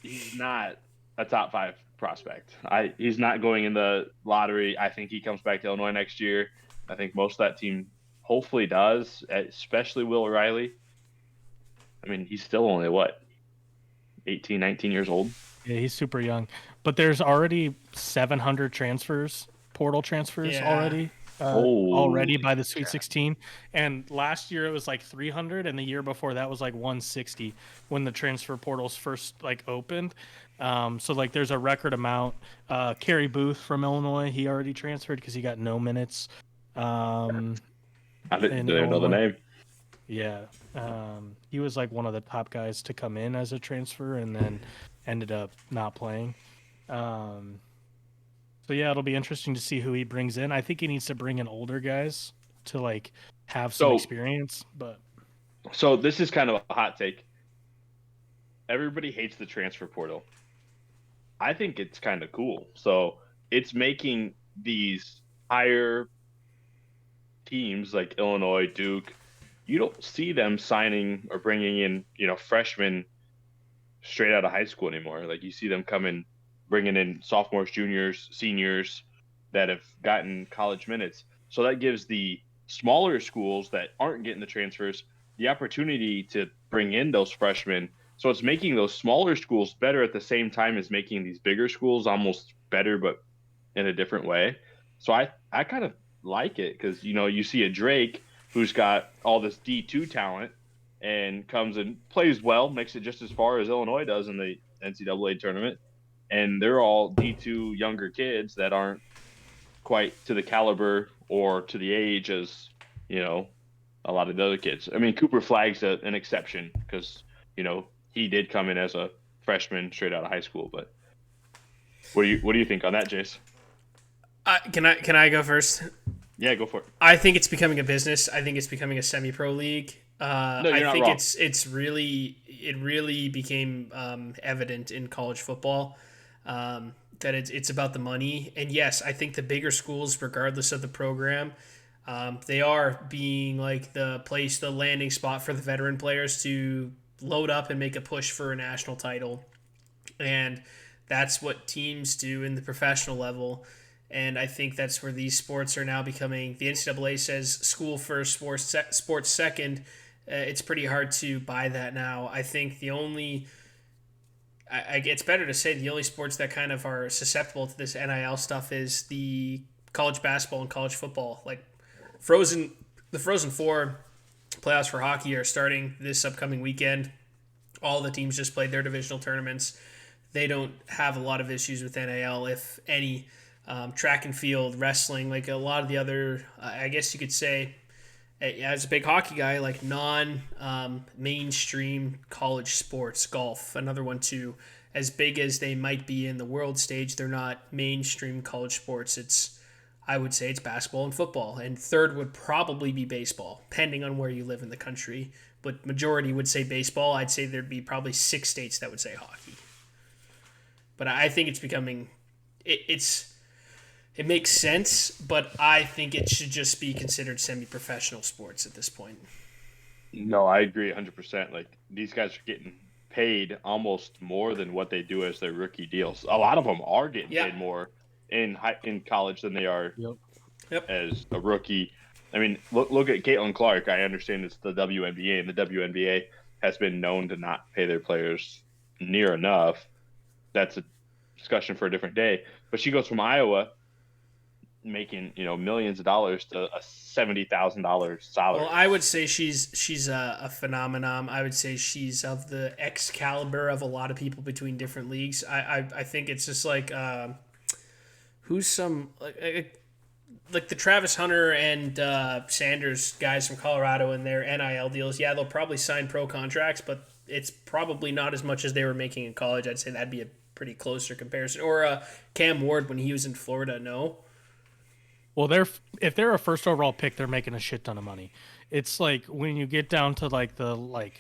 he's not a top 5 prospect. He's not going in the lottery. I think he comes back to Illinois next year. I think most of that team hopefully does, especially Will Riley. I mean, he's still only, 18, 19 years old? Yeah, he's super young. But there's already 700 portal transfers already. Already by the Sweet 16, and last year it was like 300, and the year before that was like 160 when the transfer portals first opened. So like there's a record amount. Kerry Booth from Illinois, he already transferred because he got no minutes. I didn't even know the name. Yeah, he was like one of the top guys to come in as a transfer, and then ended up not playing. So yeah, it'll be interesting to see who he brings in. I think he needs to bring in older guys to have some experience. But so this is kind of a hot take. Everybody hates the transfer portal. I think it's kind of cool. So it's making these higher teams like Illinois, Duke, you don't see them signing or bringing in, freshmen straight out of high school anymore. Like you see them bringing in sophomores, juniors, seniors that have gotten college minutes. So that gives the smaller schools that aren't getting the transfers the opportunity to bring in those freshmen. So it's making those smaller schools better at the same time as making these bigger schools almost better, but in a different way. So I kind of like it because, you see a Drake who's got all this D2 talent and comes and plays well, makes it just as far as Illinois does in the NCAA tournament. And they're all D2 younger kids that aren't quite to the caliber or to the age as, a lot of the other kids. I mean, Cooper Flagg's an exception because, he did come in as a freshman straight out of high school. But what do you think on that, Jace? Can I go first? Yeah, go for it. I think it's becoming a business. I think it's becoming a semi-pro league. No, you're I not think wrong. it really became evident in college football that it's about the money. And yes, I think the bigger schools, regardless of the program, they are being like the landing spot for the veteran players to load up and make a push for a national title. And that's what teams do in the professional level. And I think that's where these sports are now becoming. The NCAA says school first, sports second. It's pretty hard to buy that now. I think the only, it's better to say the only sports that kind of are susceptible to this NIL stuff is the college basketball and college football. Like the Frozen Four playoffs for hockey are starting this upcoming weekend. All the teams just played their divisional tournaments. They don't have a lot of issues with NIL, if any. Track and field, wrestling, like a lot of the other, I guess you could say, as a big hockey guy, like non-mainstream college sports, golf, another one too. As big as they might be in the world stage, they're not mainstream college sports. I would say it's basketball and football. And third would probably be baseball, depending on where you live in the country. But majority would say baseball. I'd say there'd be probably 6 states that would say hockey. But I think it's becoming, it makes sense, but I think it should just be considered semi-professional sports at this point. No, I agree 100%. Like, these guys are getting paid almost more than what they do as their rookie deals. A lot of them are getting paid more in college than they are as a rookie. I mean, look at Caitlin Clark. I understand it's the WNBA, and the WNBA has been known to not pay their players near enough. That's a discussion for a different day. But she goes from Iowa making millions of dollars to a $70,000 salary. Well, I would say she's a phenomenon. I would say she's of the X caliber of a lot of people between different leagues. I think it's just like who's some like the Travis Hunter and Sanders guys from Colorado and their NIL deals. Yeah, they'll probably sign pro contracts, but it's probably not as much as they were making in college. I'd say that'd be a pretty closer comparison. Or Cam Ward when he was in Florida. No. Well, if they're a first overall pick, they're making a shit ton of money. It's like when you get down to the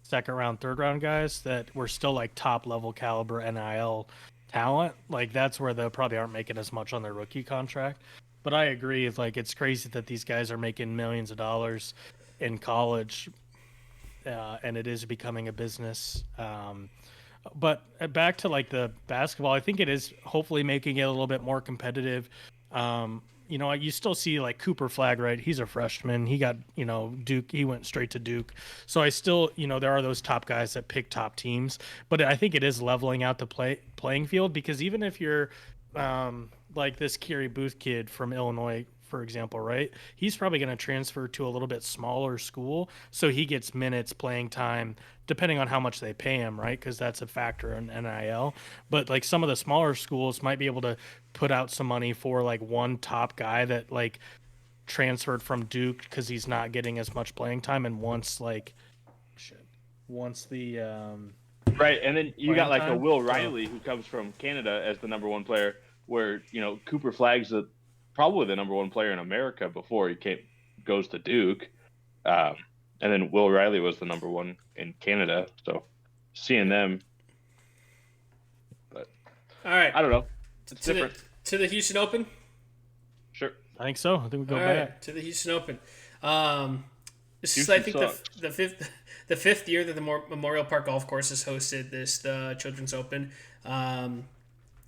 second round, third round guys that were still like top level caliber NIL talent, like that's where they probably aren't making as much on their rookie contract. But I agree, like it's crazy that these guys are making millions of dollars in college, and it is becoming a business. But back to like the basketball, I think it is hopefully making it a little bit more competitive. You still see like Cooper Flagg, right? He's a freshman. He got, Duke. He went straight to Duke. So I still, there are those top guys that pick top teams. But I think it is leveling out the playing field, because even if you're like this Kerry Booth kid from Illinois, for example, right? He's probably going to transfer to a little bit smaller school, so he gets minutes, playing time, depending on how much they pay him, right? Because that's a factor in NIL. But like some of the smaller schools might be able to put out some money for like one top guy that like transferred from Duke because he's not getting as much playing time, and once the right, and then you got like a Will Riley who comes from Canada as the number one player, where Cooper Flagg's probably the number one player in America before he goes to Duke. And then Will Riley was the number one in Canada. So seeing them, but all right, I don't know. It's different. To the Houston Open? Sure. I think so. I think we go all back. Right, to the Houston Open. This is, Houston I think, the fifth year that the Memorial Park Golf Course has hosted the Children's Open.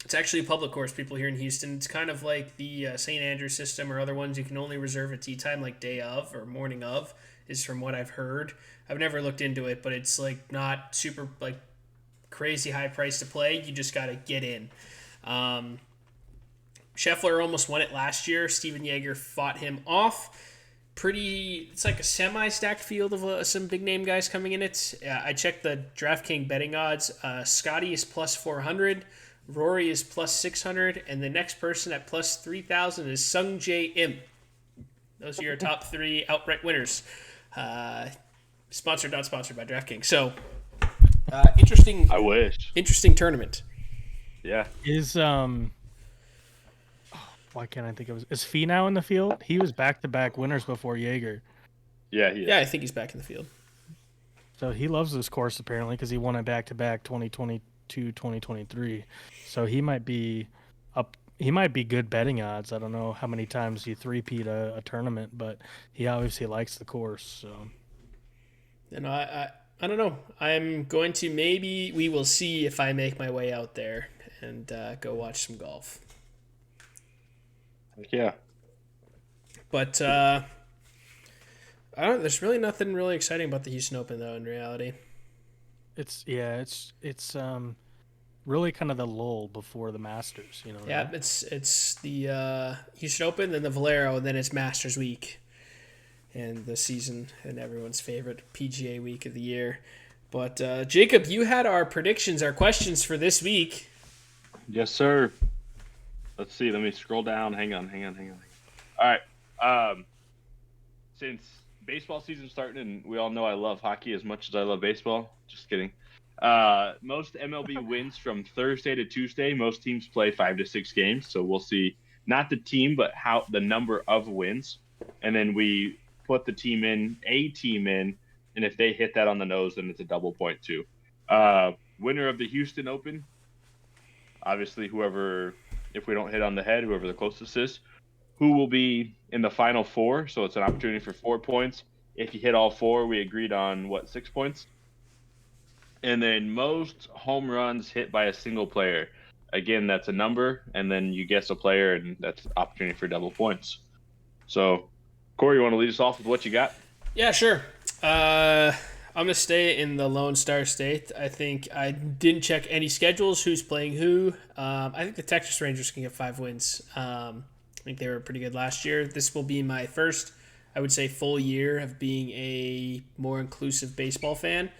It's actually a public course, people here in Houston. It's kind of like the St. Andrews system or other ones. You can only reserve a tee time like day of or morning of, is from what I've heard. I've never looked into it, but it's like not super like crazy high price to play. You just got to get in. Scheffler almost won it last year. Steven Yeager fought him off. It's like a semi-stacked field of some big-name guys coming in it. I checked the DraftKings betting odds. Scotty is plus 400. Rory is plus 600, and the next person at plus 3,000 is Sung Jae Im. Those are your top 3 outright winners. Sponsored, not sponsored by DraftKings. So, interesting. I wish. Interesting tournament. Yeah. Why can't I think of it? Is Fee now in the field? He was back-to-back winners before Yeager. Yeah, he is. Yeah, I think he's back in the field. So he loves this course apparently because he won it back-to-back 2022, 2023. So he might be up. He might be good betting odds. I don't know how many times he three-peat a tournament, but he obviously likes the course. So. And I don't know. I'm going to we will see if I make my way out there and go watch some golf. Yeah. But I don't. There's really nothing really exciting about the Houston Open though. In reality, It's really kind of the lull before the Masters. You know. yeah, Right? it's the Houston Open, then the Valero, and then it's Masters Week, and the season and everyone's favorite PGA Week of the year. But Jacob, you had our predictions, our questions for this week. Yes, sir. Let's see. Let me scroll down. Hang on. All right. Since baseball season's starting, and we all know I love hockey as much as I love baseball. Just kidding. Most MLB wins from Thursday to Tuesday. Most teams play 5 to 6 games, so we'll see not the team, but how the number of wins, and then we put the team in, and if they hit that on the nose, then it's a double point too. Winner of the Houston Open, obviously whoever, if we don't hit on the head, whoever the closest is, who will be in the final 4. So it's an opportunity for 4 points. If you hit all 4, we agreed on 6 points. And then most home runs hit by a single player. Again, that's a number, and then you guess a player, and that's an opportunity for double points. So, Corey, you want to lead us off with what you got? Yeah, sure. I'm gonna stay in the Lone Star State. I think I didn't check any schedules. Who's playing who? I think the Texas Rangers can get 5 wins. I think they were pretty good last year. This will be my first, I would say, full year of being a more inclusive baseball fan.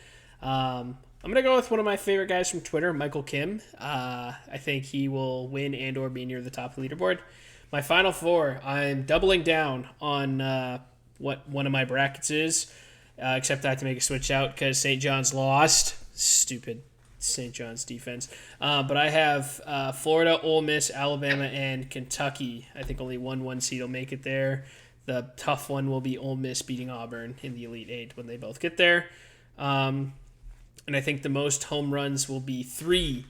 I'm going to go with one of my favorite guys from Twitter, Michael Kim. I think he will win and or be near the top of the leaderboard. My final 4, I'm doubling down on what one of my brackets is, except I have to make a switch out because St. John's lost. Stupid St. John's defense. But I have Florida, Ole Miss, Alabama, and Kentucky. I think only one seed will make it there. The tough one will be Ole Miss beating Auburn in the Elite Eight when they both get there. And I think the most home runs will be 3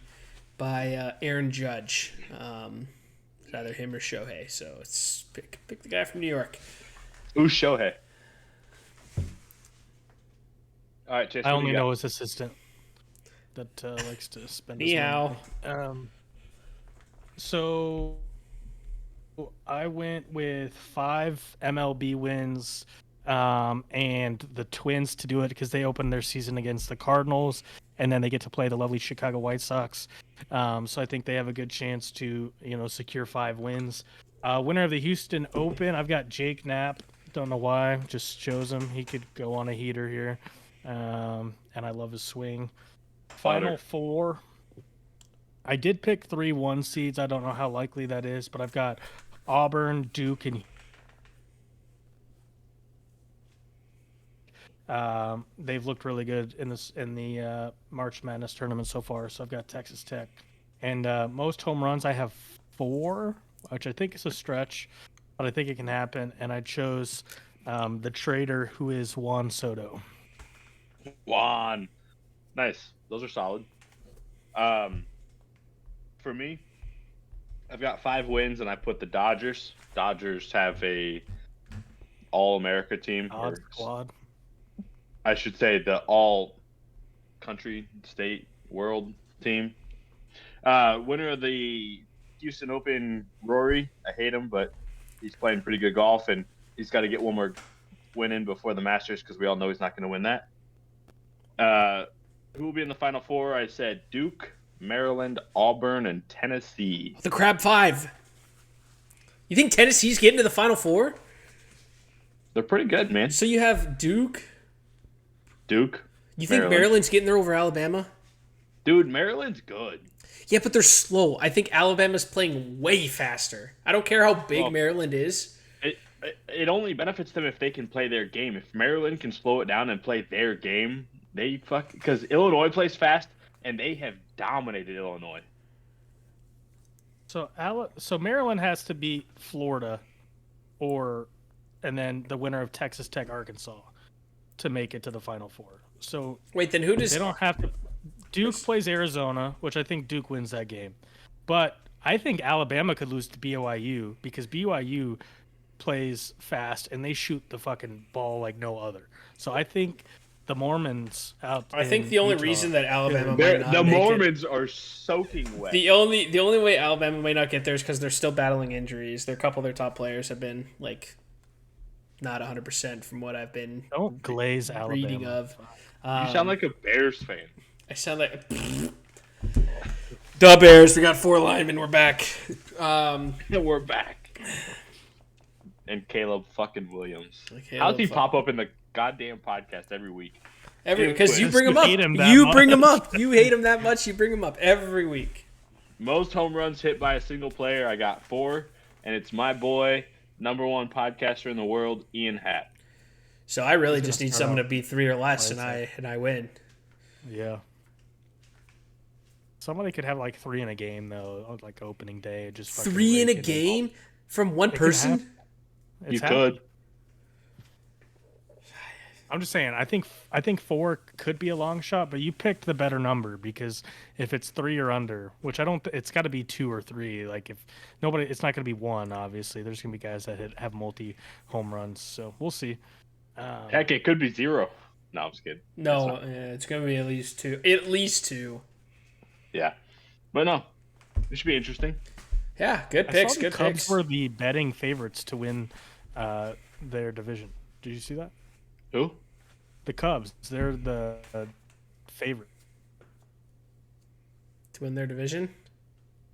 by Aaron Judge. It's either him or Shohei. So it's pick the guy from New York. Who's Shohei? All right, Chase. I only know his assistant that likes to spend his money. So I went with 5 MLB wins and the Twins to do it because they opened their season against the Cardinals, and then they get to play the lovely Chicago White Sox. So I think they have a good chance to, secure 5 wins. Winner of the Houston Open, I've got Jake Knapp. Don't know why, just chose him. He could go on a heater here, and I love his swing. Final 4, I did pick 3 1 seeds. I don't know how likely that is, but I've got Auburn, Duke, and they've looked really good in the March Madness tournament so far. So I've got Texas Tech, and most home runs I have 4, which I think is a stretch, but I think it can happen. And I chose the trader, who is Juan Soto. Juan, nice. Those are solid. For me, I've got 5 wins, and I put the Dodgers. Dodgers have a All-America team. Odd squad. I should say the all-country, state, world team. Winner of the Houston Open, Rory. I hate him, but he's playing pretty good golf, and he's got to get one more win in before the Masters because we all know he's not going to win that. Who will be in the Final 4? I said Duke, Maryland, Auburn, and Tennessee. The Crab 5. You think Tennessee's getting to the Final 4? They're pretty good, man. So you have Duke. You think Maryland's getting there over Alabama? Dude, Maryland's good. Yeah, but they're slow. I think Alabama's playing way faster. I don't care how big Maryland is. It only benefits them if they can play their game. If Maryland can slow it down and play their game, because Illinois plays fast, and they have dominated Illinois. So Maryland has to beat Florida, and then the winner of Texas Tech, Arkansas, to make it to the Final 4. So wait, then who does? They don't have to. Duke plays Arizona, which I think Duke wins that game, but I think Alabama could lose to BYU because BYU plays fast and they shoot the fucking ball like no other. So I think the Mormons out. I think the only Utah. reason that Alabama might not The make Mormons are soaking wet. the only way Alabama might not get there is because they're still battling injuries. A couple of their top players have been like not 100% from what I've been Don't glaze Alabama. reading of. You sound like a Bears fan. I sound like the Bears. We got 4 linemen. We're back. We're back. And Caleb fucking Williams. Caleb How's he fuck- pop up in the goddamn podcast every week? Because you bring him up. hate him that You much. bring him up. You hate him that much. You bring him up every week. Most home runs hit by a single player. I got 4, and it's my boy, #1 podcaster in the world, Ian Hatt. So I really He's just gonna need start someone to out beat 3 or less, Wednesday. and I win. Yeah. Somebody could have like 3 in a game though, on, like opening day. Just fucking 3 in a rake it game from one It could person. happen. You It's happening. could. I'm just saying. I think 4 could be a long shot, but you picked the better number because if it's 3 or under, which I don't, it's got to be 2 or 3. Like if nobody, it's not going to be 1. Obviously, there's going to be guys that have multi home runs. So we'll see. Heck, it could be 0. No, I'm just kidding. No, It's not. it's going to be at least 2. At least 2. Yeah. But no, it should be interesting. Yeah, good I picks. saw the Good Cubs picks. were the betting favorites to win their division. Did you see that? Who? The Cubs, they're the favorite. To win their division. in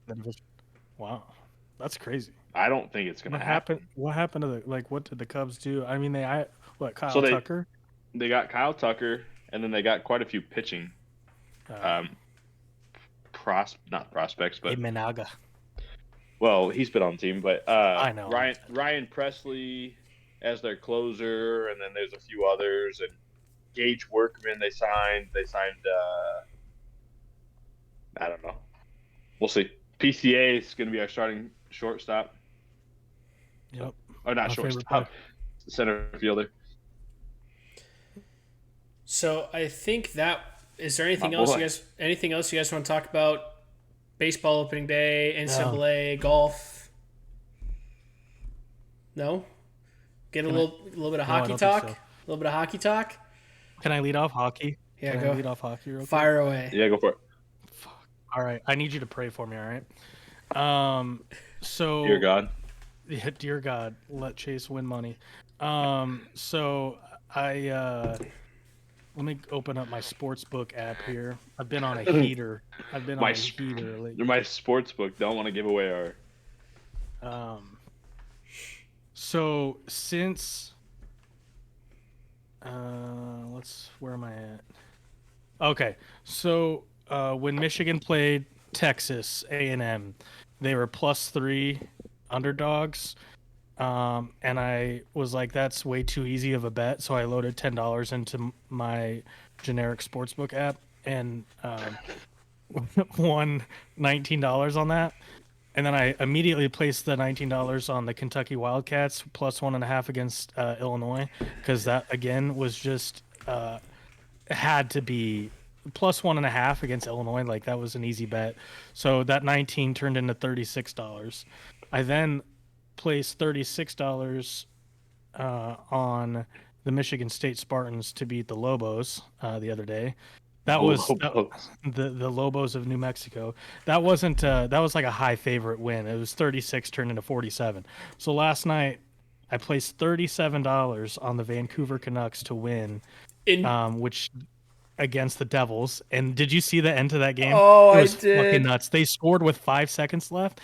the division. Wow, that's crazy. I don't think it's gonna What happen. happened? What happened to the like? What did the Cubs do? I mean, Kyle So they- Tucker? They got Kyle Tucker, and then they got quite a few pitching. Not prospects, but Imanaga. well, he's been on the team. But I know. Ryan Presley as their closer, and then there's a few others, and Gage Workman they signed. I don't know. We'll see. PCA is going to be our starting shortstop, Yep. or not My favorite shortstop, center fielder. So I think that is there anything My else boy. anything else you guys want to talk about? Baseball opening day, NCAA, golf. No? Get a Can I- little bit of No, I hockey don't think talk? so. A little bit of hockey talk? Can I lead off hockey? Yeah, Can I go. lead off hockey real quick? Fire away. Yeah, go for it. All right. I need you to pray for me. All right. So Dear God. Yeah, dear God, let Chase win money. So I let me open up my sportsbook app here. I've been on a heater. I've been My on a sp- heater lately. My sports book. Don't want to give away our. So since where am I at? Okay, so when Michigan played Texas A&M, they were +3 underdogs, and I was like, that's way too easy of a bet, so I loaded $10 into my generic sportsbook app and won $19 on that. And then I immediately placed the $19 on the Kentucky Wildcats +1.5 against Illinois, because that again was just had to be +1.5 against Illinois. Like that was an easy bet. So that 19 turned into $36. I then placed $36 on the Michigan State Spartans to beat the Lobos the other day. That was the Lobos of New Mexico. That wasn't that was like a high favorite win. It was 36 turned into 47. So last night I placed $37 on the Vancouver Canucks to win, which against the Devils. And did you see the end to that game? Oh, It was I did. fucking nuts. They scored with 5 seconds left.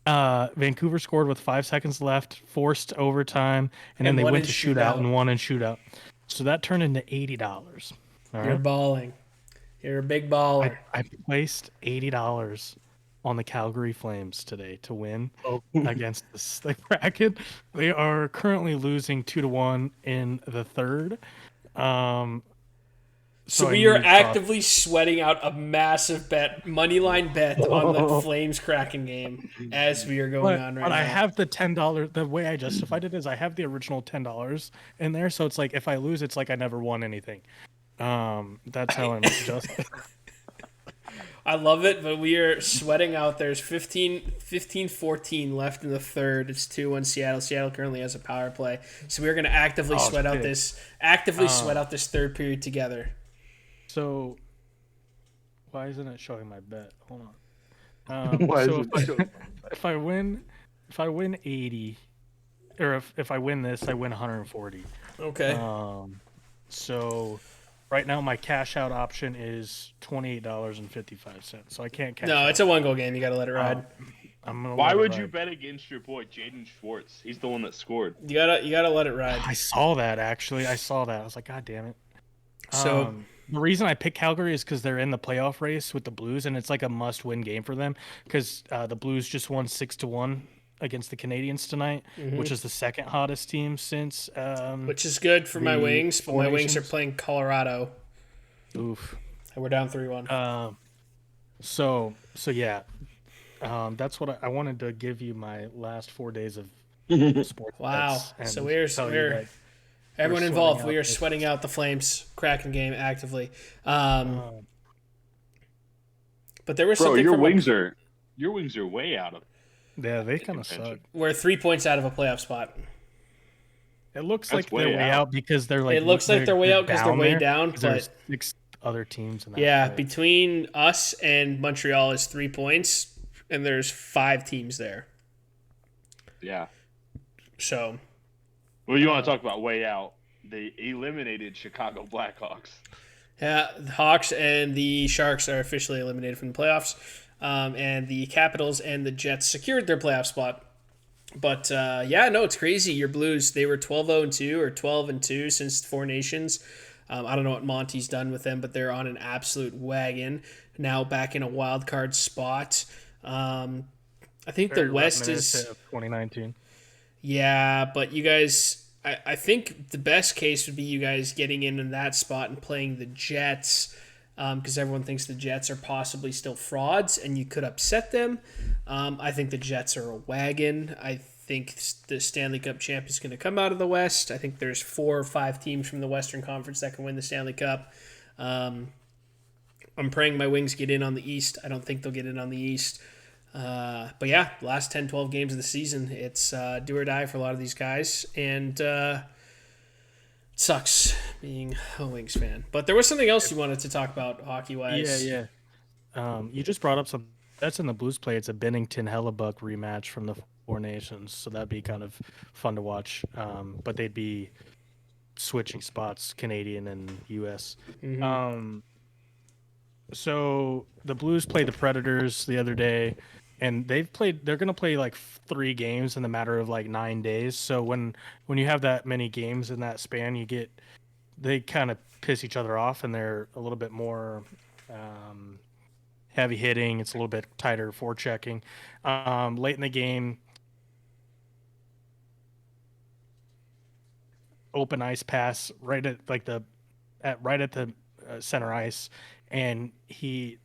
Vancouver scored with 5 seconds left, forced overtime, and then And they won went in to shootout shootout. and won in shootout. So that turned into $80. All You're right. balling. You're a big baller. I placed $80 on the Calgary Flames today to win against the Kraken. They are currently losing 2-1 in the third. So I we are need to actively sweating out a massive bet, money line bet on the Flames Kraken game as we are going on right but now. I have the $10. The way I justified it is I have the original $10 in there, so it's like if I lose, it's like I never won anything. That's how I'm just. I love it, but we are sweating out. There's 15-14 left in the third. It's 2-1 Seattle. Seattle currently has a power play, so we're going to actively sweat out this third period together. So, why isn't it showing my bet? Hold on. Why So is it if I win 80, or if I win this, I win 140. Okay. So right now my cash out option is $28.55. So I can't cash No, out. it's a 1-goal game. You got to let it ride. I'm gonna Why let it would you ride. bet against your boy Jaden Schwartz? He's the one that scored. You gotta let it ride. I saw that actually. I saw that. I was like, God damn it. So The reason I picked Calgary is because they're in the playoff race with the Blues, and it's like a must-win game for them because the Blues just won 6-1 against the Canadians tonight, which is the second hottest team since. which is good for my the Wings, but Four my Wings are Nations? playing Colorado, Oof. and we're down 3-1. So yeah, that's what I wanted to give you my last 4 days of sports. Wow. bets and So we're tell you that everyone sweating involved. out We are this. sweating out the Flames Kraken game actively. But there was Bro, something your from wings are way out of. Yeah, they kind of contention. suck. we're 3 points out of a playoff spot. It looks That's like they're way way out. out because they're like. It looks like they're way out because they're way there, down, 'cause but there's 6 other teams in that. yeah, fight. between us and Montreal is 3 points, and there's 5 teams there. Yeah. So Well, you want to talk about way out? They eliminated Chicago Blackhawks. yeah, the Hawks and the Sharks are officially eliminated from the playoffs, and the Capitals and the Jets secured their playoff spot. But yeah, no, it's crazy. Your Blues, they were 12-0-2 or 12-2 since Four Nations. I don't know what Monty's done with them, but they're on an absolute wagon now, back in a wild card spot. I think Very the West reminiscent is. of 2019. Yeah, but you guys, I think the best case would be you guys getting in that spot and playing the Jets, because everyone thinks the Jets are possibly still frauds and you could upset them. I think the Jets are a wagon. I think the Stanley Cup champ is going to come out of the West. I think there's 4 or 5 teams from the Western Conference that can win the Stanley Cup. I'm praying my Wings get in on the East. I don't think they'll get in on the East. But yeah, last 10, 12 games of the season, it's do or die for a lot of these guys. And it sucks being a Wings fan. But there was something else you wanted to talk about hockey-wise. Yeah. You just brought up some. That's in the Blues play. It's a Bennington Hellebuck rematch from the Four Nations, so that'd be kind of fun to watch. But they'd be switching spots, Canadian and U.S. So the Blues played the Predators the other day, and they're going to play like 3 games in the matter of like 9 days. So when you have that many games in that span, they kind of piss each other off, and they're a little bit more heavy hitting. It's a little bit tighter forechecking. Late in the game, open ice pass right at the center ice, and he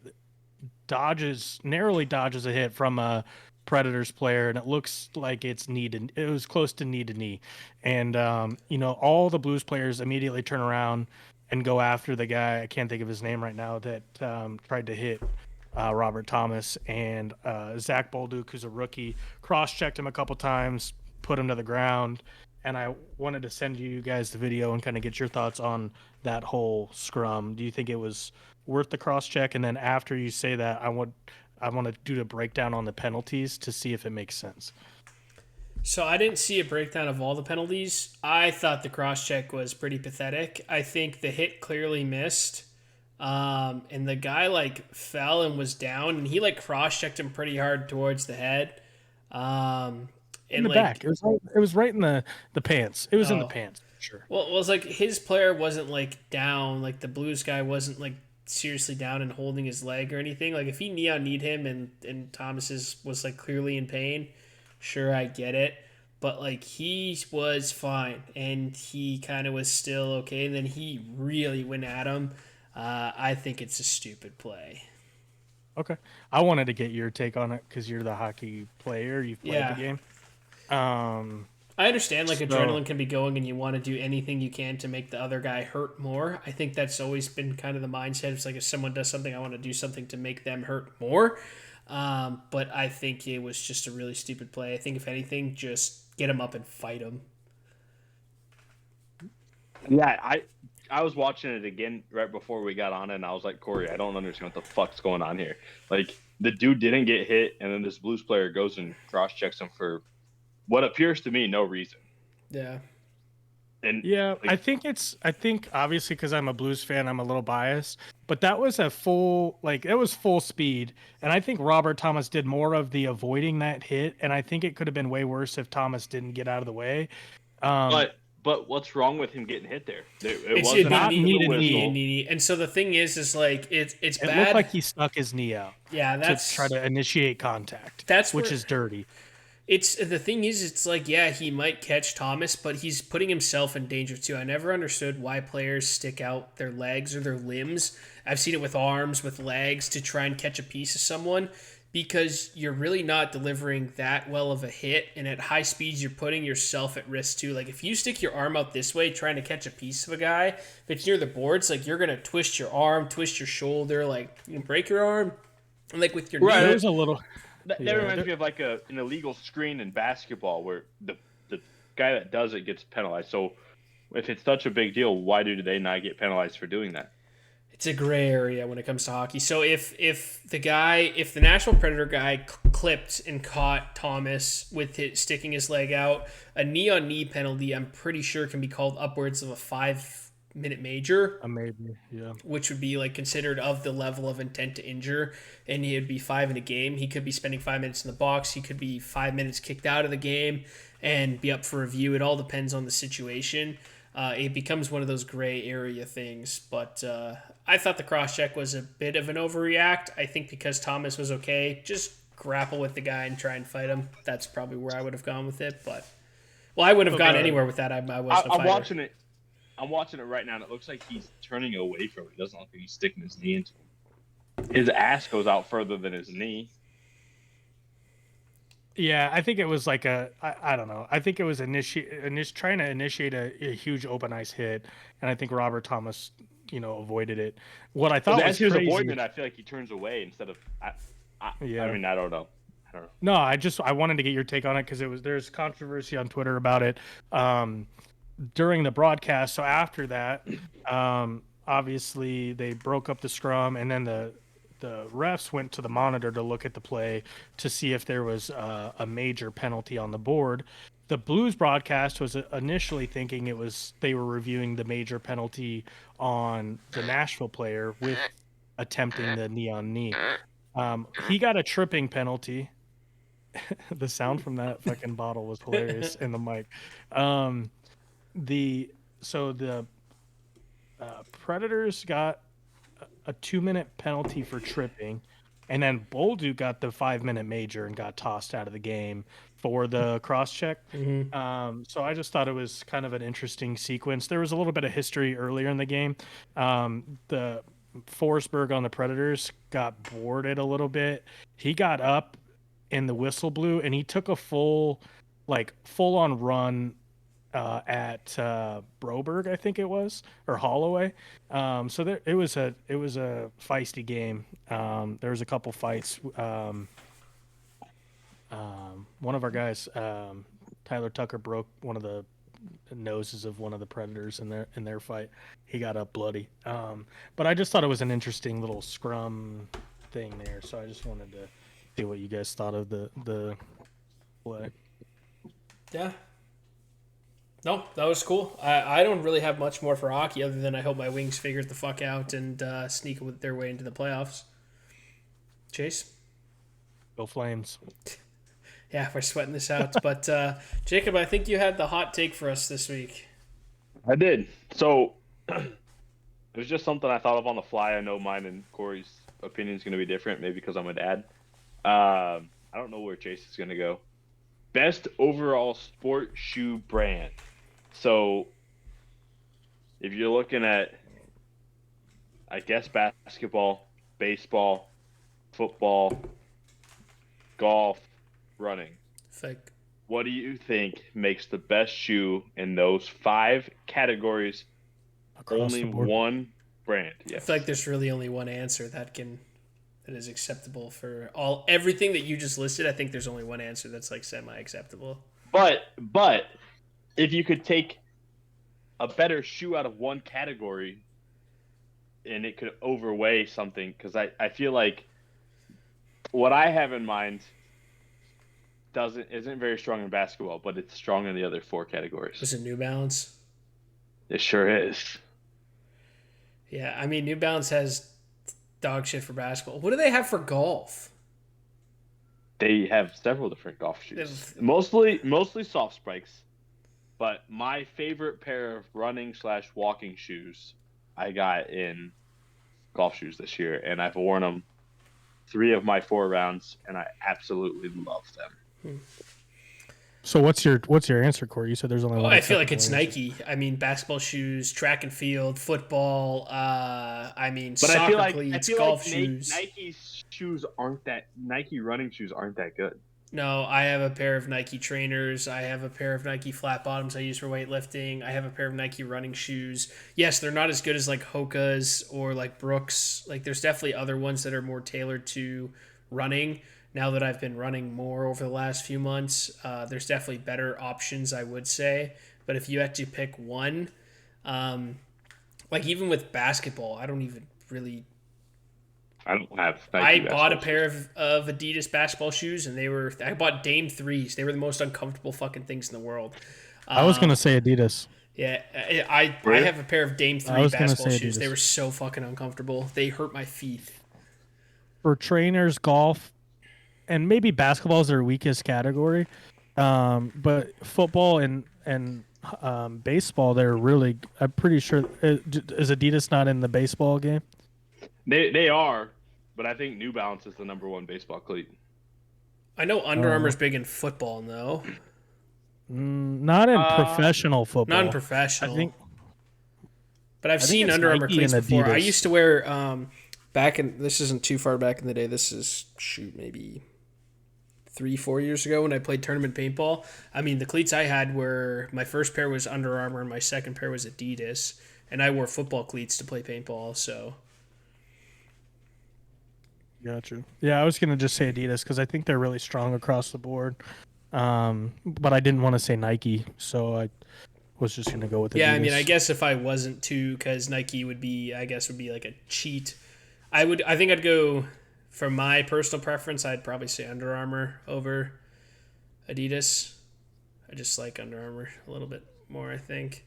narrowly dodges a hit from a Predators player, and it looks like it was close to knee to knee. And all the Blues players immediately turn around and go after the guy, I can't think of his name right now, that tried to hit Robert Thomas. And Zach Bolduc, who's a rookie, cross-checked him a couple times, put him to the ground. And I wanted to send you guys the video and kind of get your thoughts on that whole scrum. Do you think it was worth the cross-check? And then after you say that, I want to do a breakdown on the penalties to see if it makes sense. So I didn't see a breakdown of all the penalties. I thought the cross-check was pretty pathetic. I think the hit clearly missed. And the guy fell and was down, and he cross-checked him pretty hard towards the head. In the back. It was right in the pants. It was in the pants, sure. Well, it was his player wasn't down. The Blues guy wasn't seriously down and holding his leg or anything. If he knee-on-kneed him and Thomas's was clearly in pain, sure, I get it. But he was fine, and he kind of was still okay. And then he really went at him. I think it's a stupid play. Okay. I wanted to get your take on it because you're the hockey player. You've played the game. I understand like So- adrenaline can be going and you want to do anything you can to make the other guy hurt more. I think that's always been kind of the mindset. It's like if someone does something, I want to do something to make them hurt more. But I think it was just a really stupid play. I think if anything, just get him up and fight him. Yeah, I was watching it again right before we got on, and I was like, Corey, I don't understand what the fuck's going on here. Like, the dude didn't get hit, and then this Blues player goes and cross-checks him for what appears to me no reason. Yeah. And Yeah, like, I think obviously because I'm a Blues fan, I'm a little biased, but that was it was full speed, and I think Robert Thomas did more of the avoiding that hit, and I think it could have been way worse if Thomas didn't get out of the way. but what's wrong with him getting hit there? It It's wasn't not after the knee to whistle. knee. And so the thing is like it's It bad. looked like he stuck his knee out Yeah, to that's try to initiate contact, That's which where- is dirty. It's the thing is, it's like, yeah, he might catch Thomas, but he's putting himself in danger too. I never understood why players stick out their legs or their limbs. I've seen it with arms, with legs to try and catch a piece of someone because you're really not delivering that well of a hit. And at high speeds, you're putting yourself at risk too. Like if you stick your arm out this way trying to catch a piece of a guy, if it's near the boards, like you're going to twist your arm, twist your shoulder, like you can break your arm. And like with your Right. There knee, was a little. That Yeah, reminds there- me of like an illegal screen in basketball where the guy that does it gets penalized. So if it's such a big deal, why do they not get penalized for doing that? it's a gray area when it comes to hockey. So if the Nashville Predator guy clipped and caught Thomas with sticking his leg out, a knee on knee penalty, I'm pretty sure can be called upwards of a 5-minute major, Maybe, yeah. which would be like considered of the level of intent to injure, and he'd be 5 in a game. He could be spending 5 minutes in the box. He could be 5 minutes kicked out of the game and be up for review. It all depends on the situation. It becomes one of those gray area things, but I thought the cross check was a bit of an overreact. I think because Thomas was okay, just grapple with the guy and try and fight him. That's probably where I would have gone with it. But I would have gone Okay. anywhere with that. I wasn't a I'm fighter. watching it. I'm watching it right now, and it looks like he's turning away from it. It doesn't look like he's sticking his knee into it. His ass goes out further than his knee. Yeah, I think it was like I don't know. I think it was trying to initiate a huge open ice hit, and I think Robert Thomas, avoided it. What I thought But was as he was crazy. avoiding it, I feel like he turns away instead of. Yeah. I mean, I don't know. No, I wanted to get your take on it because there's controversy on Twitter about it during the broadcast. So after that, obviously they broke up the scrum, and then the refs went to the monitor to look at the play to see if there was a major penalty on the board. The Blues broadcast was initially thinking they were reviewing the major penalty on the Nashville player with attempting the knee on knee. He got a tripping penalty. The sound from that fucking bottle was hilarious in the mic. The Predators got a 2-minute penalty for tripping, and then Bolduc got the 5-minute major and got tossed out of the game for the cross check. So I just thought it was kind of an interesting sequence. There was a little bit of history earlier in the game. The Forsberg on the Predators got boarded a little bit. He got up and the whistle blew, and he took a full on run at Broberg, I think it was, or Holloway. So it was a feisty game. There was a couple fights. One of our guys, Tyler Tucker, broke one of the noses of one of the Predators in their fight. He got up bloody. But I just thought it was an interesting little scrum thing there. So I just wanted to see what you guys thought of the play. Yeah. No, that was cool. I don't really have much more for hockey other than I hope my Wings figure it the fuck out and sneak their way into the playoffs. Chase? Go Flames. Yeah, we're sweating this out. But Jacob, I think you had the hot take for us this week. I did. So it was just something I thought of on the fly. I know mine and Corey's opinion is going to be different, maybe because I'm a dad. I don't know where Chase is going to go. Best overall sport shoe brand. So if you're looking at, I guess, basketball, baseball, football, golf, running. Fake. What do you think makes the best shoe in those 5 categories? Across Only the board. one brand. I Yes. feel like there's really only one answer that is acceptable for everything that you just listed. I think there's only one answer that's like semi-acceptable. But if you could take a better shoe out of one category and it could overweigh something, because I feel like what I have in mind isn't very strong in basketball, but it's strong in the other 4 categories. Was it New Balance? It sure is. Yeah, I mean New Balance has dog shit for basketball. What do they have for golf? They have several different golf shoes. They've- Mostly soft spikes. But my favorite pair of running/walking shoes I got in golf shoes this year, and I've worn them 3 of my 4 rounds, and I absolutely love them. So what's your answer, Corey? You said there's only Well, one. I feel like it's acceptable answer. Nike. I mean, basketball shoes, track and field, football. I mean, But soccer I feel like cleats, golf shoes. Nike running shoes aren't that good. No, I have a pair of Nike trainers. I have a pair of Nike flat bottoms I use for weightlifting. I have a pair of Nike running shoes. Yes, they're not as good as like Hoka's or like Brooks. Like, there's definitely other ones that are more tailored to running. Now that I've been running more over the last few months, there's definitely better options, I would say. But if you had to pick one, like even with basketball, I don't even really. I don't have I Nike bought a basketball pair shoes. of Adidas basketball shoes, and I bought Dame 3s. They were the most uncomfortable fucking things in the world. I was gonna say Adidas. Yeah, I Really? have a pair of Dame 3 was gonna basketball say shoes. They Adidas. were so fucking uncomfortable. They hurt my feet. For trainers, golf, and maybe basketball is their weakest category. But football and baseball, they're really. I'm pretty sure. Is Adidas not in the baseball game? They are, but I think New Balance is the #1 baseball cleat. I know Under Armour's big in football, though. Not in professional football. Not in professional. I think But I've think seen it's Under Armour Nike cleats and before. I Adidas. used to wear this isn't too far back in the day. This is maybe 3-4 years ago when I played tournament paintball. I mean, the cleats I had were, my first pair was Under Armour and my second pair was Adidas, and I wore football cleats to play paintball. So Gotcha. Yeah, I was gonna just say Adidas because I think they're really strong across the board. But I didn't want to say Nike, so I was just gonna go with Adidas. yeah, I mean, I guess if I wasn't to, because Nike would be like a cheat. I think I'd go, for my personal preference, I'd probably say Under Armour over Adidas. I just like Under Armour a little bit more, I think.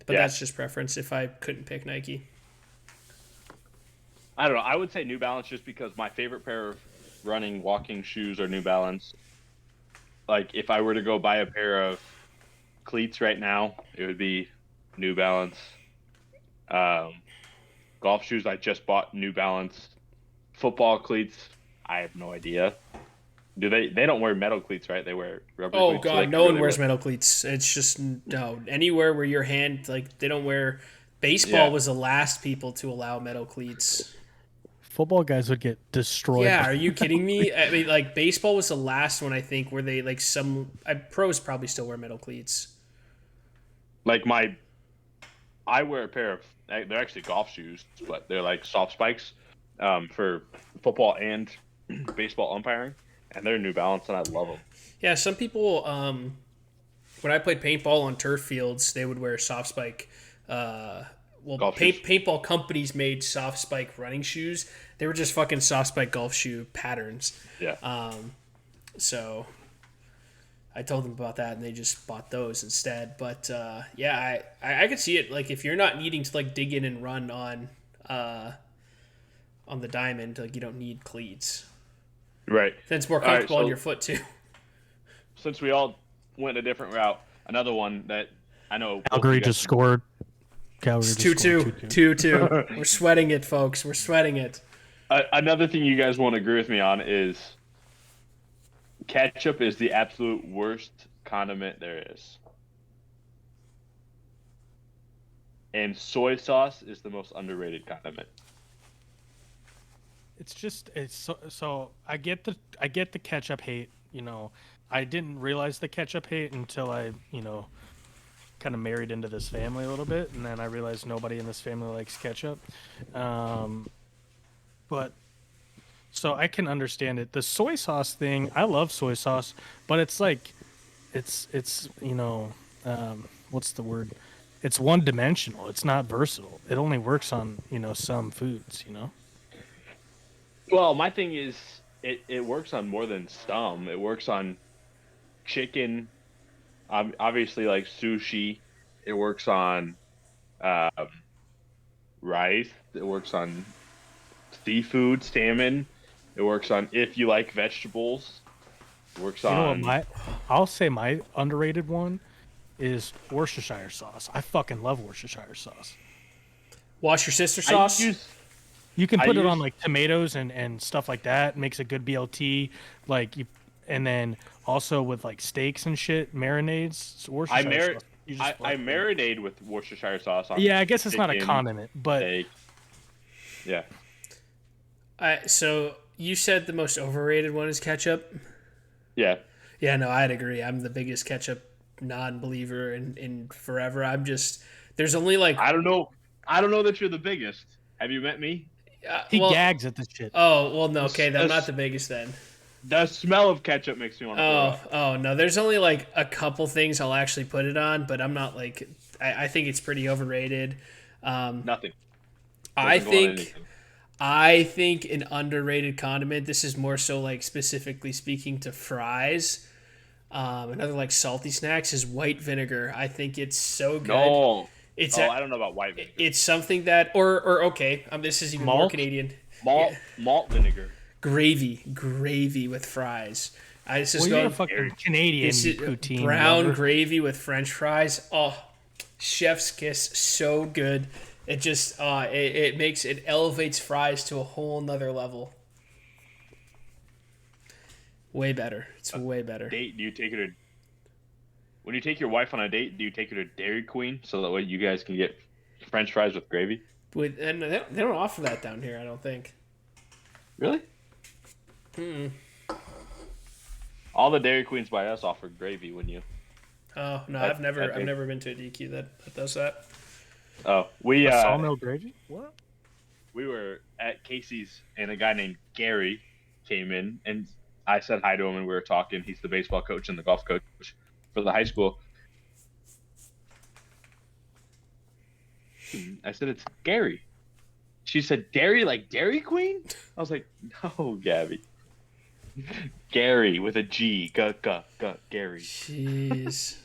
But Yeah. that's just preference if I couldn't pick Nike. I don't know. I would say New Balance just because my favorite pair of running, walking shoes are New Balance. Like, if I were to go buy a pair of cleats right now, it would be New Balance. Golf shoes, I just bought New Balance. Football cleats, I have no idea. Do they? They don't wear metal cleats, right? They wear rubber Oh cleats. so they god, can no one really wears wear- metal cleats. It's just no. Anywhere where your hand, like, they don't wear. Baseball Yeah. was the last people to allow metal cleats. football guys would get destroyed. Yeah, by- are you kidding me? I mean, like, baseball was the last one, I think, where they like pros probably still wear metal cleats. Like I wear a pair of. They're actually golf shoes, but they're like soft spikes for football and baseball umpiring, and they're New Balance, and I love them. Yeah, some people. When I played paintball on turf fields, they would wear soft spike. Golf shoes. Paintball companies made soft spike running shoes. They were just fucking soft spike golf shoe patterns. Yeah. So I told them about that, and they just bought those instead. But yeah, I could see it. Like, if you're not needing to like dig in and run on the diamond, like, you don't need cleats. Right. Then it's more All right, comfortable on so- your foot too. Since we all went a different route, another one that I know both of Calgary you guys- just scored. Calgary It's just scored 2-2. 2-2. We're sweating it, folks. We're sweating it. Another thing you guys won't agree with me on is ketchup is the absolute worst condiment there is. And soy sauce is the most underrated condiment. It's so I get the ketchup hate I didn't realize the ketchup hate until I, kind of married into this family a little bit, and then I realized nobody in this family likes ketchup. But so I can understand it. The soy sauce thing, I love soy sauce, but it's like, it's what's the word? It's one dimensional. It's not versatile. It only works on some foods. Well, my thing is, it works on more than some. It works on chicken, obviously like sushi. It works on um, rice. It works on seafood, salmon. It works on if you like vegetables. It works You know what? on. I'll say my underrated one is Worcestershire sauce. I fucking love Worcestershire sauce. Wash your sister I sauce. use You can I put it use on like tomatoes and stuff like that. Makes a good BLT. And then also with like steaks and shit, marinades. So I Worcestershire sauce. I marinate with Worcestershire sauce on Yeah, I guess it's not a chicken, condiment, but steak. Yeah. So you said the most overrated one is ketchup. Yeah. Yeah, no, I'd agree. I'm the biggest ketchup non-believer in forever. There's only like I don't know. I don't know that you're the biggest. Have you met me? he well, gags at this shit. Oh well, no, okay, I'm That's- not the biggest then. The smell of ketchup makes me want to throw up. Oh no, there's only like a couple things I'll actually put it on, but I'm not like I think it's pretty overrated. Nothing. I Doesn't go on think anything. I think an underrated condiment. This is more so like specifically speaking to fries. Another like salty snacks is white vinegar. I think it's so good. No. It's I don't know about white vinegar. it's something that or okay. This is even more Malt? Canadian. Malt vinegar. Gravy with fries. It's just Well, you're going a fucking Canadian, This you is poutine brown lover. gravy with French fries. Oh, chef's kiss, so good. It just it elevates fries to a whole nother level. Way better. It's way better. Date? Do you take her to? When you take your wife on a date, do you take her to Dairy Queen so that way you guys can get French fries with gravy? And they don't offer that down here, I don't think. Really? All the Dairy Queens by us offer gravy when you. Oh no, I I've never think- been to a DQ that does that. Oh, we Sawmill gravy? What? we were at Casey's and a guy named Gary came in and I said hi to him and we were talking. He's the baseball coach and the golf coach for the high school. I said, it's Gary. She said, Dairy like Dairy Queen? I was like, no, Gabby. Gary with a G. Gary. Jeez.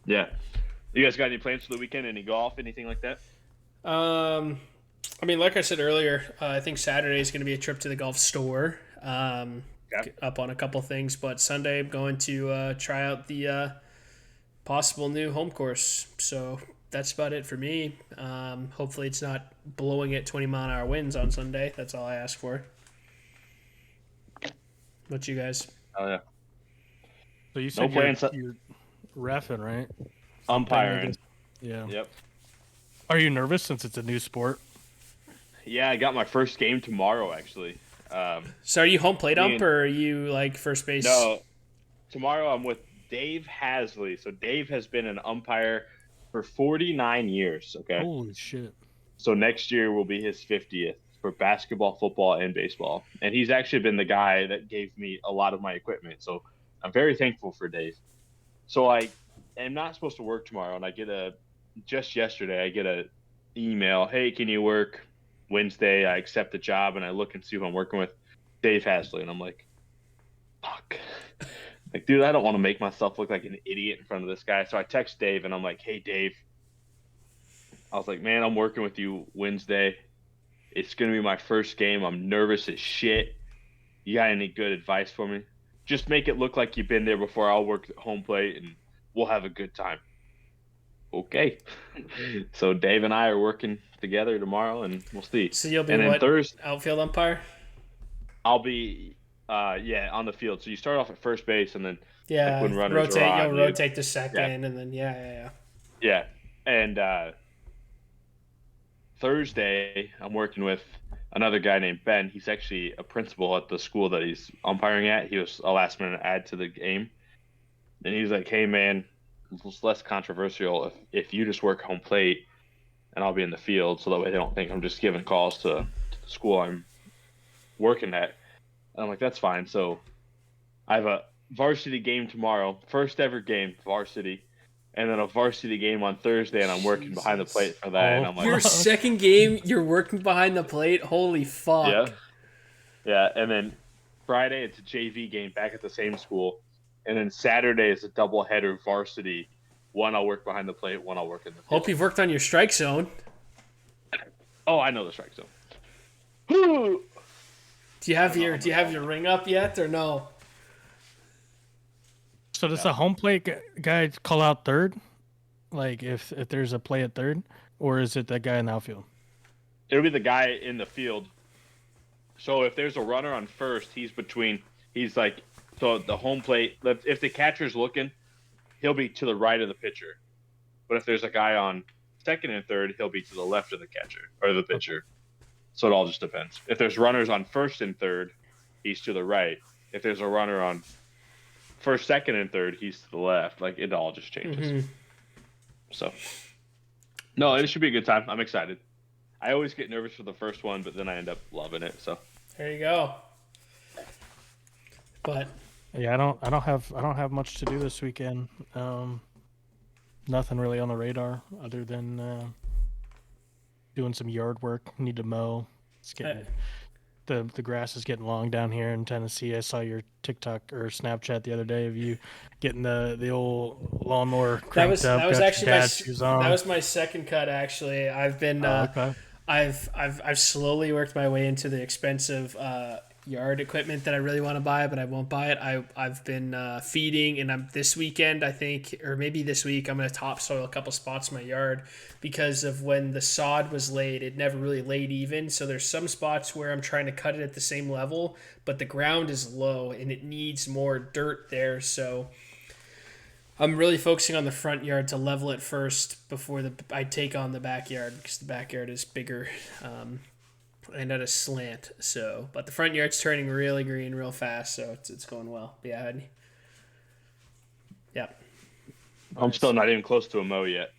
Yeah. You guys got any plans for the weekend? Any golf? Anything like that? I mean, like I said earlier, I think Saturday is going to be a trip to the golf store. Up on a couple things, but Sunday I'm going to try out the possible new home course. So that's about it for me. Hopefully it's not blowing it 20-mile-an-hour winds on Sunday. That's all I ask for. What you guys? Oh, yeah. So you No said plans. you're reffing, right? Umpiring. Yeah. Yep. Are you nervous since it's a new sport? Yeah, I got my first game tomorrow, actually. So are you home plate ump Me and- or are you like first base? No, tomorrow I'm with Dave Hasley. So Dave has been an umpire for 49 years, okay? Holy shit. So next year will be his 50th for basketball, football, and baseball. And he's actually been the guy that gave me a lot of my equipment. So I'm very thankful for Dave. So I am not supposed to work tomorrow, and just yesterday I get a email, hey, can you work Wednesday? I accept the job, and I look and see who I'm working with, Dave Hasley, and I'm like, fuck. Like, dude, I don't want to make myself look like an idiot in front of this guy. So I text Dave, and I'm like, hey, Dave. I was like, man, I'm working with you Wednesday. It's going to be my first game. I'm nervous as shit. You got any good advice for me? Just make it look like you've been there before. I'll work at home plate, and we'll have a good time. Okay. So Dave and I are working together tomorrow, and we'll see. So you'll be And then what? Thursday, Outfield umpire? I'll be, on the field. So you start off at first base, and then Yeah. when runners are rotate. on, You'll you- rotate to second, and then yeah. yeah. And Thursday, I'm working with another guy named Ben. He's actually a principal at the school that he's umpiring at. He was a last minute add to the game, and he's like, "Hey man, it's less controversial if you just work home plate, and I'll be in the field, so that way they don't think I'm just giving calls to the school I'm working at." And I'm like, "That's fine." So I have a varsity game tomorrow, first ever game, varsity. And then a varsity game on Thursday, and I'm working behind the plate for that. And I'm like, Your second game, you're working behind the plate? Holy fuck. yeah. Yeah, and then Friday, it's a JV game back at the same school. And then Saturday is a doubleheader varsity. One I'll work behind the plate, one I'll work in the field. Hope you've worked on your strike zone. Oh, I know the strike zone. Do you have your ring up yet or no? So does the home plate guy call out third? Like if there's a play at third, or is it that guy in the outfield? It'll be the guy in the field. So if there's a runner on first, he's like, so the home plate, if the catcher's looking, he'll be to the right of the pitcher. But if there's a guy on second and third, he'll be to the left of the catcher or the pitcher. So it all just depends. If there's runners on first and third, he's to the right. If there's a runner on first, second, and third, he's to the left. Like, it all just changes. Mm-hmm. So, no, it should be a good time. I'm excited. I always get nervous for the first one, but then I end up loving it. So There you go. But Yeah, I don't have much to do this weekend. Nothing really on the radar other than doing some yard work. Need to mow. It's getting the grass is getting long down here in Tennessee. I saw your TikTok or Snapchat the other day of you getting the old lawnmower cranked up. That was got your actually dad's shoes on. that was my second cut. Actually, I've been Okay. I've slowly worked my way into the expensive yard equipment that I really want to buy, but I won't buy it. I've been feeding, and this weekend I think, or maybe this week, I'm gonna topsoil a couple spots in my yard because of when the sod was laid, it never really laid even. So there's some spots where I'm trying to cut it at the same level, but the ground is low and it needs more dirt there. So I'm really focusing on the front yard to level it first before I take on the backyard, because the backyard is bigger and at a slant. So, but the front yard's turning really green real fast, so it's going well. But yeah, yeah. I'm still not even close to a mow yet.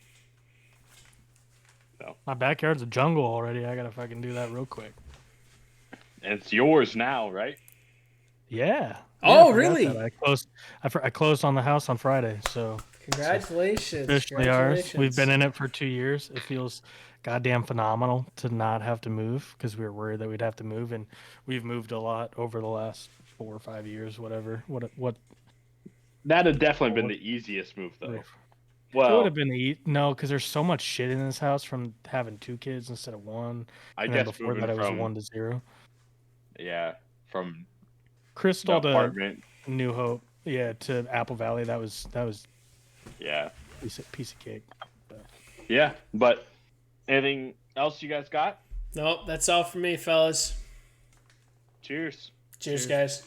My backyard's a jungle already. I gotta fucking do that real quick. And it's yours now, right? Yeah. Oh, I forgot really? that. I closed on the house on Friday, so Congratulations. officially ours. We've been in it for 2 years. It feels goddamn phenomenal to not have to move because we were worried that we'd have to move, and we've moved a lot over the last 4 or 5 years, whatever. What That'd have definitely been the easiest move, though. it Well, would have been no, because there's so much shit in this house from having 2 kids instead of 1. I And then guess before moving that it was from 1 to 0. from Crystal the to apartment. New Hope, yeah, to Apple Valley. That was Yeah, piece of cake. yeah. But anything else you guys got? Nope, that's all for me, fellas. Cheers. Cheers. Guys.